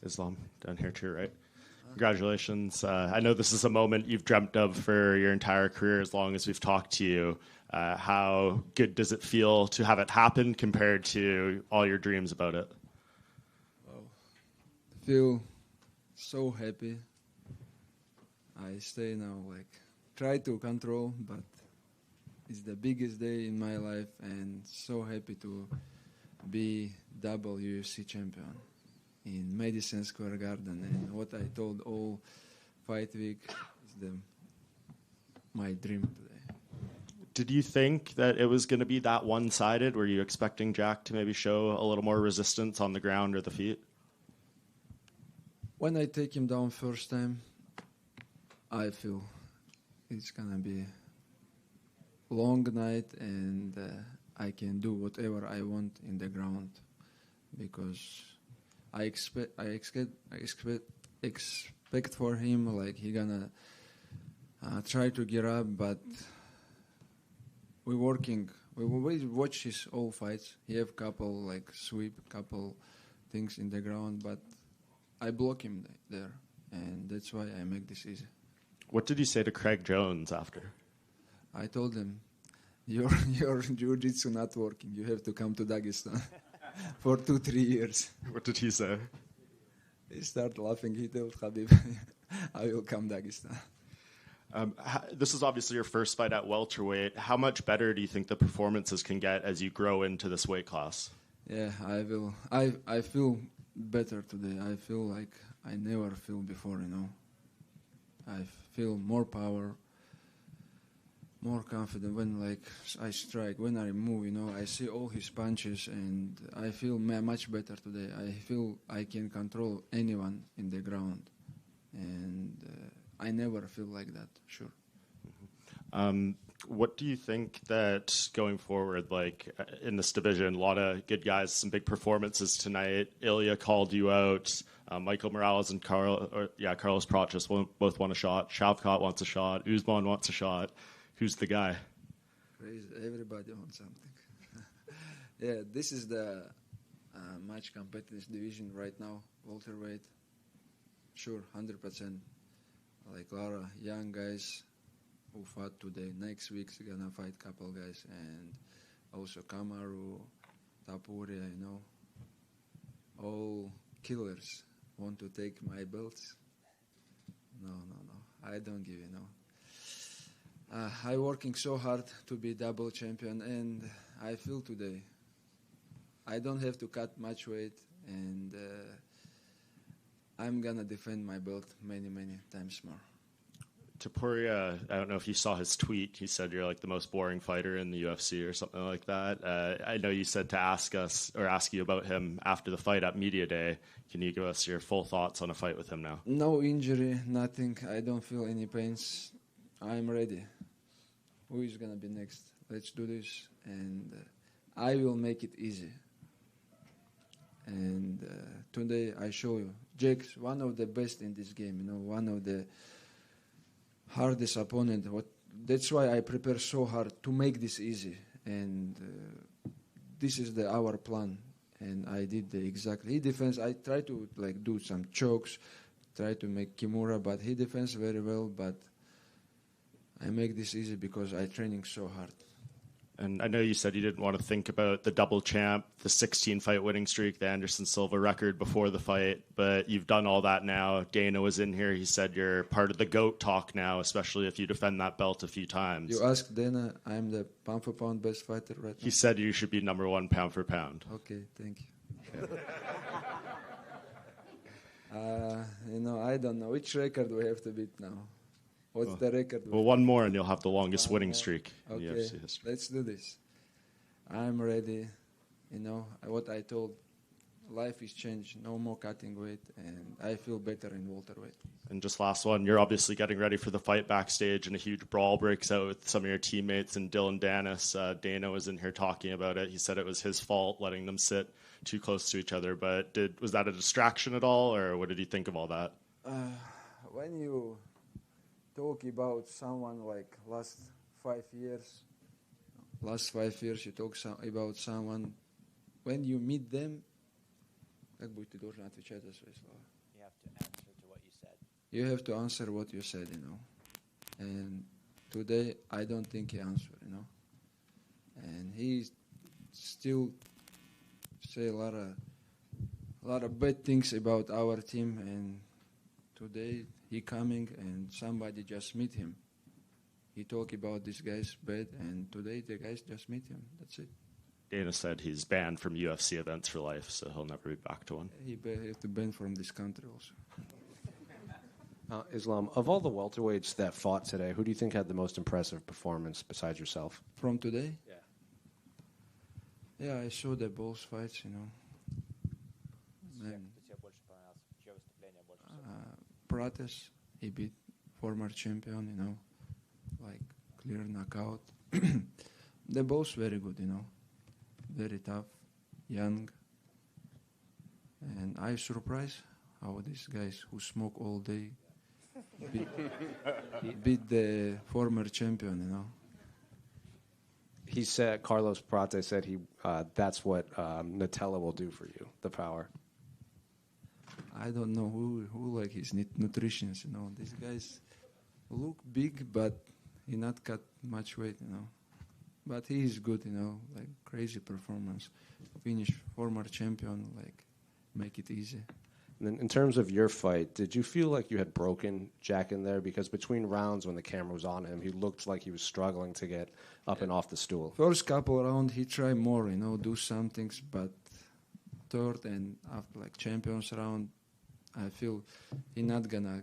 Islam, down here to your right. Congratulations. I know this is a moment you've dreamt of for your entire career as long as we've talked to you. How good does it feel to have it happen compared to all your dreams about it? Wow. I feel so happy. I stay now, try to control, but it's the biggest day in my life and so happy to be double UFC champion in Madison Square Garden. And what I told all fight week is my dream today. Did you think that it was going to be that one-sided? Were you expecting Jack to maybe show a little more resistance on the ground or the feet? When I take him down first time, I feel it's going to be a long night and I can do whatever I want in the ground because I expect for him he gonna try to get up, but we're working. We watch his all fights. He have couple sweep, couple things in the ground, but I block him there, and that's why I make this easy. What did you say to Craig Jones after? I told him, your jiu-jitsu not working. You have to come to Dagestan. For 2-3 years. What did he say? He started laughing. He told Khabib, I will come Dagestan. This is obviously your first fight at welterweight. How much better do you think the performances can get as you grow into this weight class? Yeah, I will. I feel better today. I feel like I never feel before, I feel more power, more confident when I strike, when I move, I see all his punches and I feel much better today. I feel I can control anyone in the ground, and I never feel like that, sure. What do you think that going forward, in this division, a lot of good guys, some big performances tonight. Ilya called you out. Michael Morales and Carlos Prates both want a shot. Shavkat wants a shot. Usman wants a shot. Who's the guy? Crazy. Everybody wants something. Yeah, this is the much competitive division right now, welterweight. Sure, 100%. Like a lot of young guys who fought today. Next week's gonna fight couple guys, and also Kamaru, Tapuria, all killers want to take my belts. No, I don't give it, I working so hard to be double champion, and I feel today I don't have to cut much weight, and I'm gonna defend my belt many times more. Tapuria, I don't know if you saw his tweet. He said you're like the most boring fighter in the UFC or something like that. I know you said to ask you about him after the fight at Media Day. Can you give us your full thoughts on a fight with him now? No injury, nothing. I don't feel any pains. I'm ready. Who is going to be next? Let's do this. And I will make it easy. And today I show you. Jake's one of the best in this game, one of the hardest opponent. That's why I prepare so hard to make this easy. And this is our plan. And I did exactly. He defends. I try to do some chokes, try to make Kimura, but he defends very well. But I make this easy because I training so hard. And I know you said you didn't want to think about the double champ, the 16-fight winning streak, the Anderson Silva record before the fight, but you've done all that now. Dana was in here. He said you're part of the GOAT talk now, especially if you defend that belt a few times. You ask Dana, I'm the pound-for-pound best fighter right now. He said you should be number one pound for pound. Okay, thank you. I don't know. Which record we have to beat now? What's the record? Well, one more and you'll have the longest winning streak in UFC history. Let's do this. I'm ready. What I told, life is changed. No more cutting weight, and I feel better in welterweight. And just last one, you're obviously getting ready for the fight backstage, and a huge brawl breaks out with some of your teammates and Dylan Danis. Dana was in here talking about it. He said it was his fault letting them sit too close to each other, but was that a distraction at all, or what did you think of all that? When you talk about someone like last 5 years, you talk about someone, when you meet them, как будете должны отвечать за свои слова. You have to answer to what you said. You have to answer what you said, And today, I don't think he answered, And he still say a lot of bad things about our team, and today he coming and somebody just meet him. He talk about this guy's bad, and today the guys just meet him. That's it. Dana said he's banned from UFC events for life, so he'll never be back to one. He have to ban from this country also. Islam, of all the welterweights that fought today, who do you think had the most impressive performance besides yourself? From today? Yeah. Yeah, I saw the both fights, Prates, he beat former champion, clear knockout. They're both very good, very tough, young. And I surprised how these guys who smoke all day beat the former champion, He said, Carlos Prates said that's what Nutella will do for you, the power. I don't know who like his nutritionist, These guys look big, but he not cut much weight, But he is good, like crazy performance. Finish former champion, make it easy. And then in terms of your fight, did you feel like you had broken Jack in there? Because between rounds when the camera was on him, he looked like he was struggling to get up and off the stool. First couple rounds, he tried more, do some things, but third, and after like champions round, I feel he not gonna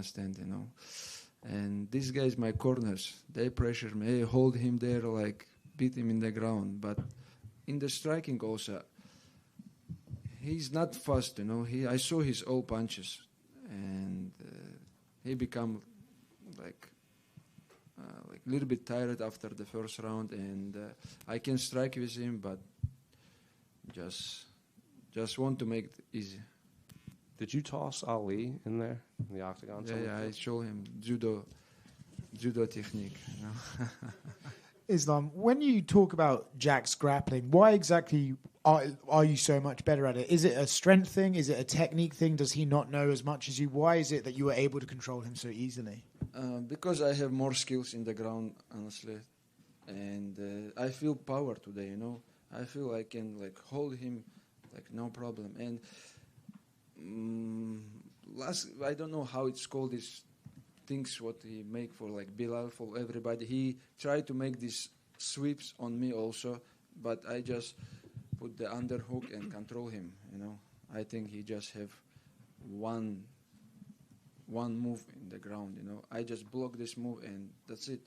stand, you know. And these guys, my corners, they pressure me, hey, hold him there, like beat him in the ground. But in the striking also, he's not fast, you know. I saw his all punches, and he become like a little bit tired after the first round, and I can strike with him, but just want to make it easy. Did you toss Ali in there in the octagon? Yeah, I show him judo technique. You know? Islam, when you talk about Jack's grappling, why exactly are you so much better at it? Is it a strength thing? Is it a technique thing? Does he not know as much as you? Why is it that you were able to control him so easily? Because I have more skills in the ground, honestly, and I feel power today. You know, I feel I can like hold him, like no problem. And I don't know how it's called, these things what he make for like Bilal, for everybody. He tried to make these sweeps on me also, but I just put the underhook and control him, you know. I think he just have one move in the ground, you know. I just block this move and that's it.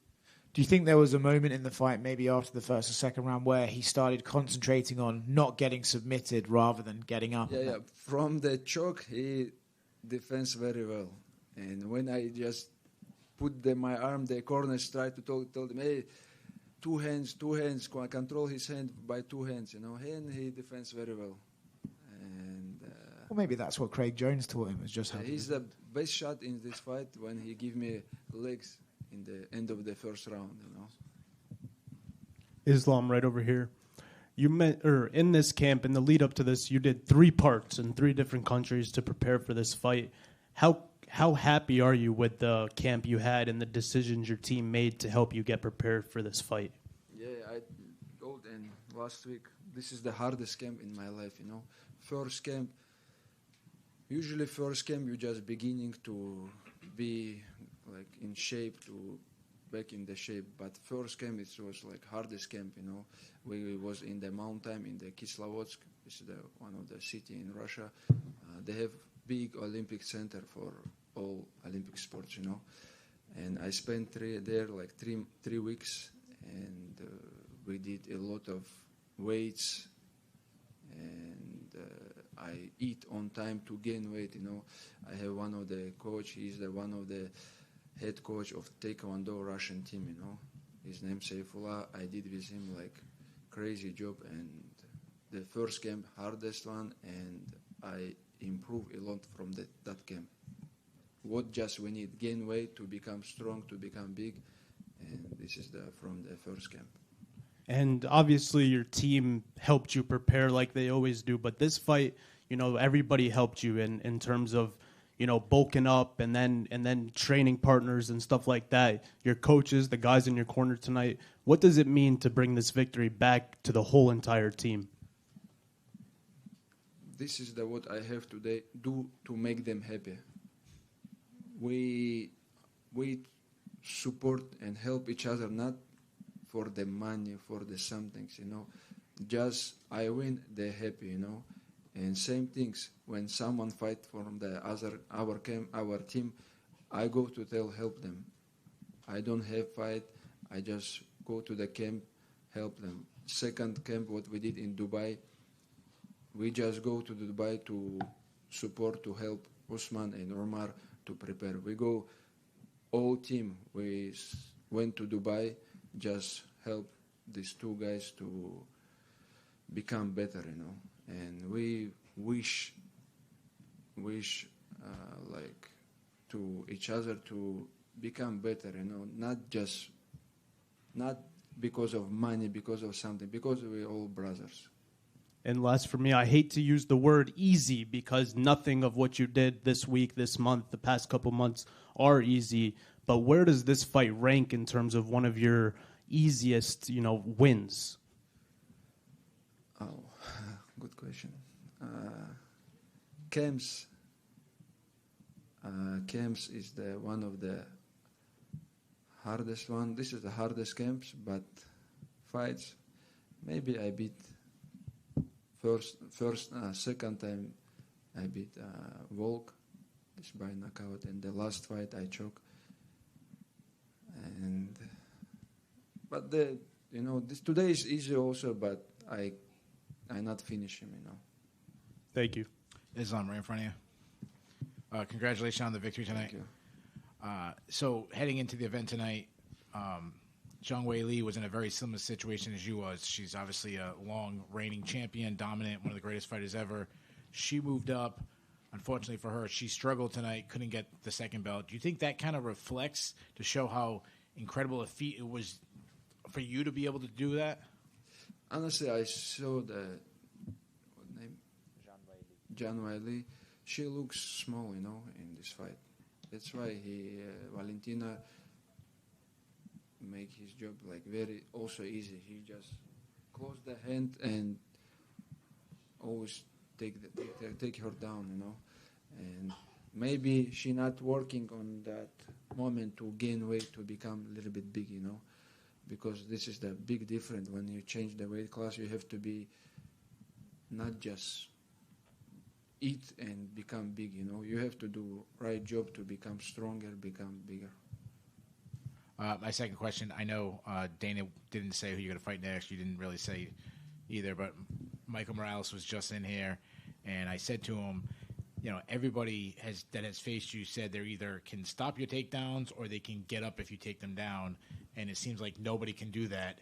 Do you think there was a moment in the fight, maybe after the first or second round, where he started concentrating on not getting submitted rather than getting up? Yeah. From the choke, he defends very well. And when I just put my arm, the corners tried to tell him, hey, two hands, control his hand by two hands, you know. And he defends very well. And well, maybe that's what Craig Jones taught him. Was just how he's the best shot in this fight when he give me legs in the end of the first round, you know. Islam, right over here. You met, or in this camp, in the lead up to this, you did 3 parts in 3 different countries to prepare for this fight. How happy are you with the camp you had and the decisions your team made to help you get prepared for this fight? Yeah, I told and last week, this is the hardest camp in my life, you know. Usually first camp, you're just beginning to be like in shape, to back in the shape. But first camp, it was like hardest camp, you know. We was in the mountain, in the Kislovodsk, this is one of the city in Russia. They have big Olympic center for all Olympic sports, you know. And I spent 3 weeks, and we did a lot of weights, and I eat on time to gain weight, you know. I have one of the coach, he's one of the head coach of Taekwondo Russian team, you know. His name Saifullah. I did with him like crazy job, and the first camp, hardest one, and I improved a lot from that camp. What just we need, gain weight to become strong, to become big, and this is from the first camp. And obviously your team helped you prepare like they always do, but this fight, you know, everybody helped you in terms of, you know, bulking up and then training partners and stuff like that. Your coaches, the guys in your corner tonight. What does it mean to bring this victory back to the whole entire team? This is what I have to do to make them happy. We support and help each other, not for the money, for the somethings, you know. Just I win, they're happy, you know. And same things when someone fight from our team, I go to help them. I don't have fight. I just go to the camp, help them. Second camp, what we did in Dubai, we just go to Dubai to support, to help Usman and Omar to prepare. We go, all team, we went to Dubai, just help these 2 guys to become better, you know. And we wish like to each other to become better, you know, not because of money, because of something, because we're all brothers. And last for me, I hate to use the word easy because nothing of what you did this week, this month, the past couple months are easy. But where does this fight rank in terms of one of your easiest, you know, wins? Oh, good question. Camps is one of the hardest one. This is the hardest camps, but fights, maybe I beat Second time I beat Volk, this by knockout, and the last fight I choke. But today is easy also, but I not finish him, Thank you. Islam, right in front of you. Congratulations on the victory tonight. Thank you. So heading into the event tonight, Zhang Weili was in a very similar situation as you was. She's obviously a long reigning champion, dominant, one of the greatest fighters ever. She moved up. Unfortunately for her, she struggled tonight, couldn't get the second belt. Do you think that kind of reflects to show how incredible a feat it was for you to be able to do that? Honestly, I saw the name? Zhang Weili. She looks small, in this fight. That's why Valentina make his job like very also easy. He just close the hand and always take her down, And maybe she not working on that moment to gain weight to become a little bit big, because this is the big difference. When you change the weight class, you have to be not just eat and become big, You have to do right job to become stronger, become bigger. My second question, I know Dana didn't say who you're going to fight next. You didn't really say either, but Michael Morales was just in here, and I said to him, everybody that has faced you said they either can stop your takedowns or they can get up if you take them down, and it seems like nobody can do that.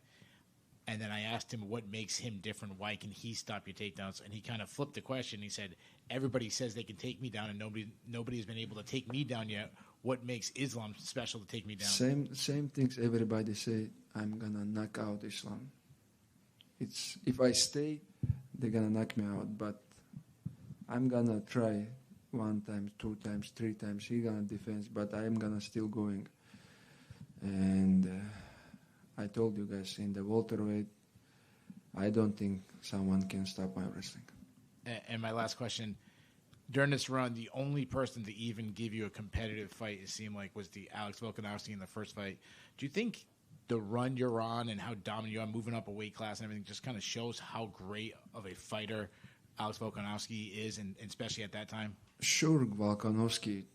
And then I asked him what makes him different. Why can he stop your takedowns? And he kind of flipped the question. He said, everybody says they can take me down, and nobody has been able to take me down yet. What makes Islam special to take me down? Same things everybody say. I'm gonna knock out Islam. It's if I stay, they're gonna knock me out. But I'm gonna try 1 time, 2 times, 3 times. He gonna defend, but I'm gonna still going. And I told you guys in the welterweight, I don't think someone can stop my wrestling. And my last question. During this run, the only person to even give you a competitive fight, it seemed like, was the Alex Volkanovski in the first fight. Do you think the run you're on and how dominant you are, moving up a weight class and everything, just kind of shows how great of a fighter Alex Volkanovski is, and especially at that time? Sure, Volkanovski,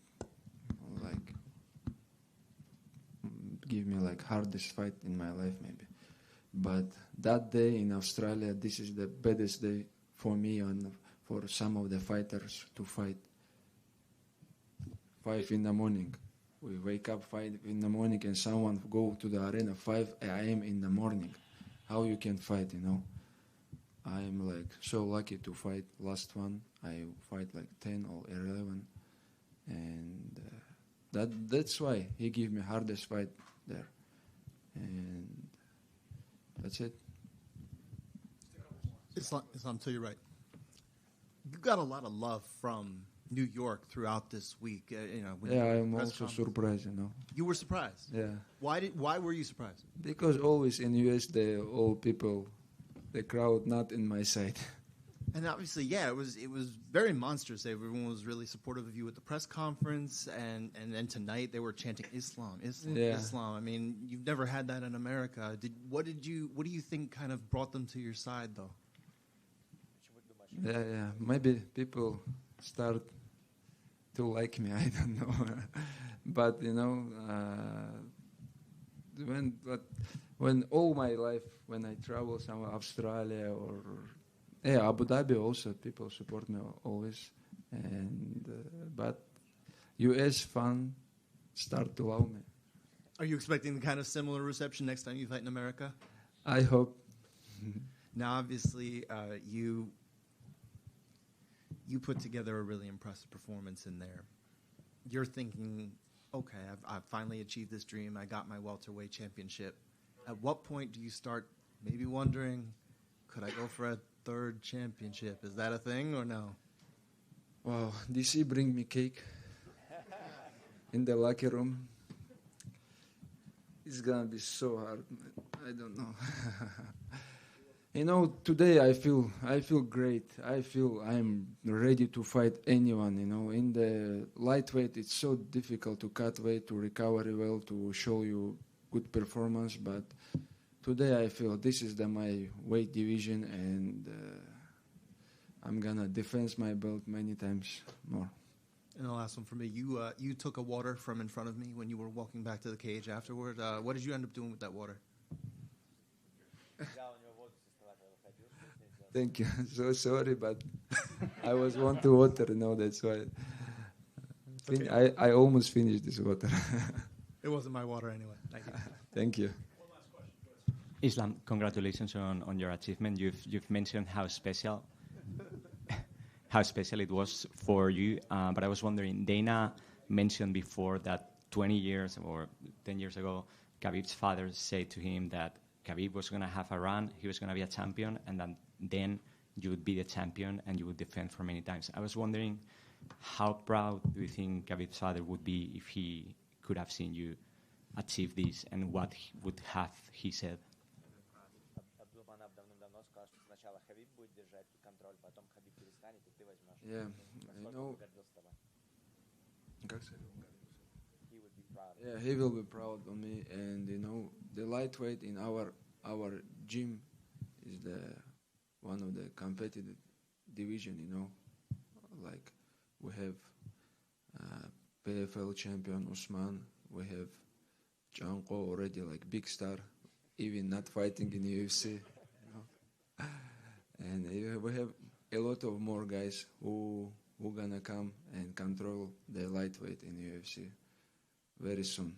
give me hardest fight in my life maybe. But that day in Australia, this is the baddest day for me and for some of the fighters to fight. 5 in the morning. We wake up 5 in the morning and someone go to the arena 5 a.m. in the morning. How you can fight, I'm so lucky to fight last one. I fight 10 or 11. And that's why he gave me hardest fight there. And that's it. Islam, tell you right. You got a lot of love from New York throughout this week. I'm also surprised. You were surprised. Yeah. Why were you surprised? Because always in US, the old people, the crowd not in my side. And obviously, it was very monstrous. Everyone was really supportive of you at the press conference, and then tonight they were chanting Islam, Islam, Islam. I mean, you've never had that in America. What do you think kind of brought them to your side, though? Yeah. Maybe people start to like me. I don't know, but when all my life, when I travel somewhere, Australia or Abu Dhabi, also people support me always, and but US fan start to love me. Are you expecting the kind of similar reception next time you fight in America? I hope. Now, obviously, you put together a really impressive performance in there. You're thinking, okay, I've finally achieved this dream. I got my welterweight championship. At what point do you start maybe wondering, could I go for a 3rd championship? Is that a thing or no? Wow, DC bring me cake in the locker room. It's gonna be so hard. I don't know. Today I feel great. I feel I'm ready to fight anyone. In the lightweight, it's so difficult to cut weight, to recover well, to show you good performance. But today I feel this is my weight division, and I'm gonna defend my belt many times more. And the last one for me, you took a water from in front of me when you were walking back to the cage afterward. What did you end up doing with that water? Thank you. So sorry, but I was want to water. That's why. Okay. I almost finished this water. It wasn't my water anyway. Thank you. Thank you. Islam, congratulations on your achievement. You've mentioned how special it was for you. But I was wondering, Dana mentioned before that 20 years or 10 years ago, Khabib's father said to him that Khabib was going to have a run, he was going to be a champion, and then you would be the champion and you would defend for many times. I was wondering, how proud do you think Khabib's father would be if he could have seen you achieve this, and what would have he said? Yeah, Yeah, he will be proud of me, and the lightweight in our gym is the one of the competitive division. Like we have PFL champion Usman, we have Janko already like big star, even not fighting in UFC, and we have a lot of more guys who gonna come and control the lightweight in UFC very soon.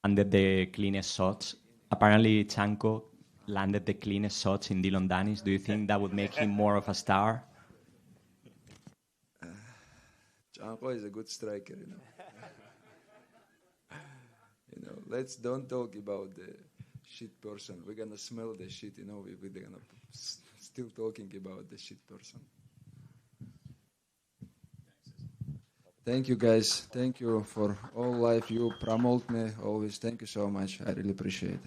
Landed the cleanest shots. Apparently, Chanko landed the cleanest shots in Dillon Danis. Do you think that would make him more of a star? Janko is a good striker, Let's don't talk about the shit person. We're gonna smell the shit, We're gonna still talking about the shit person. Thank you, guys. Thank you for all life. You promote me always. Thank you so much. I really appreciate it.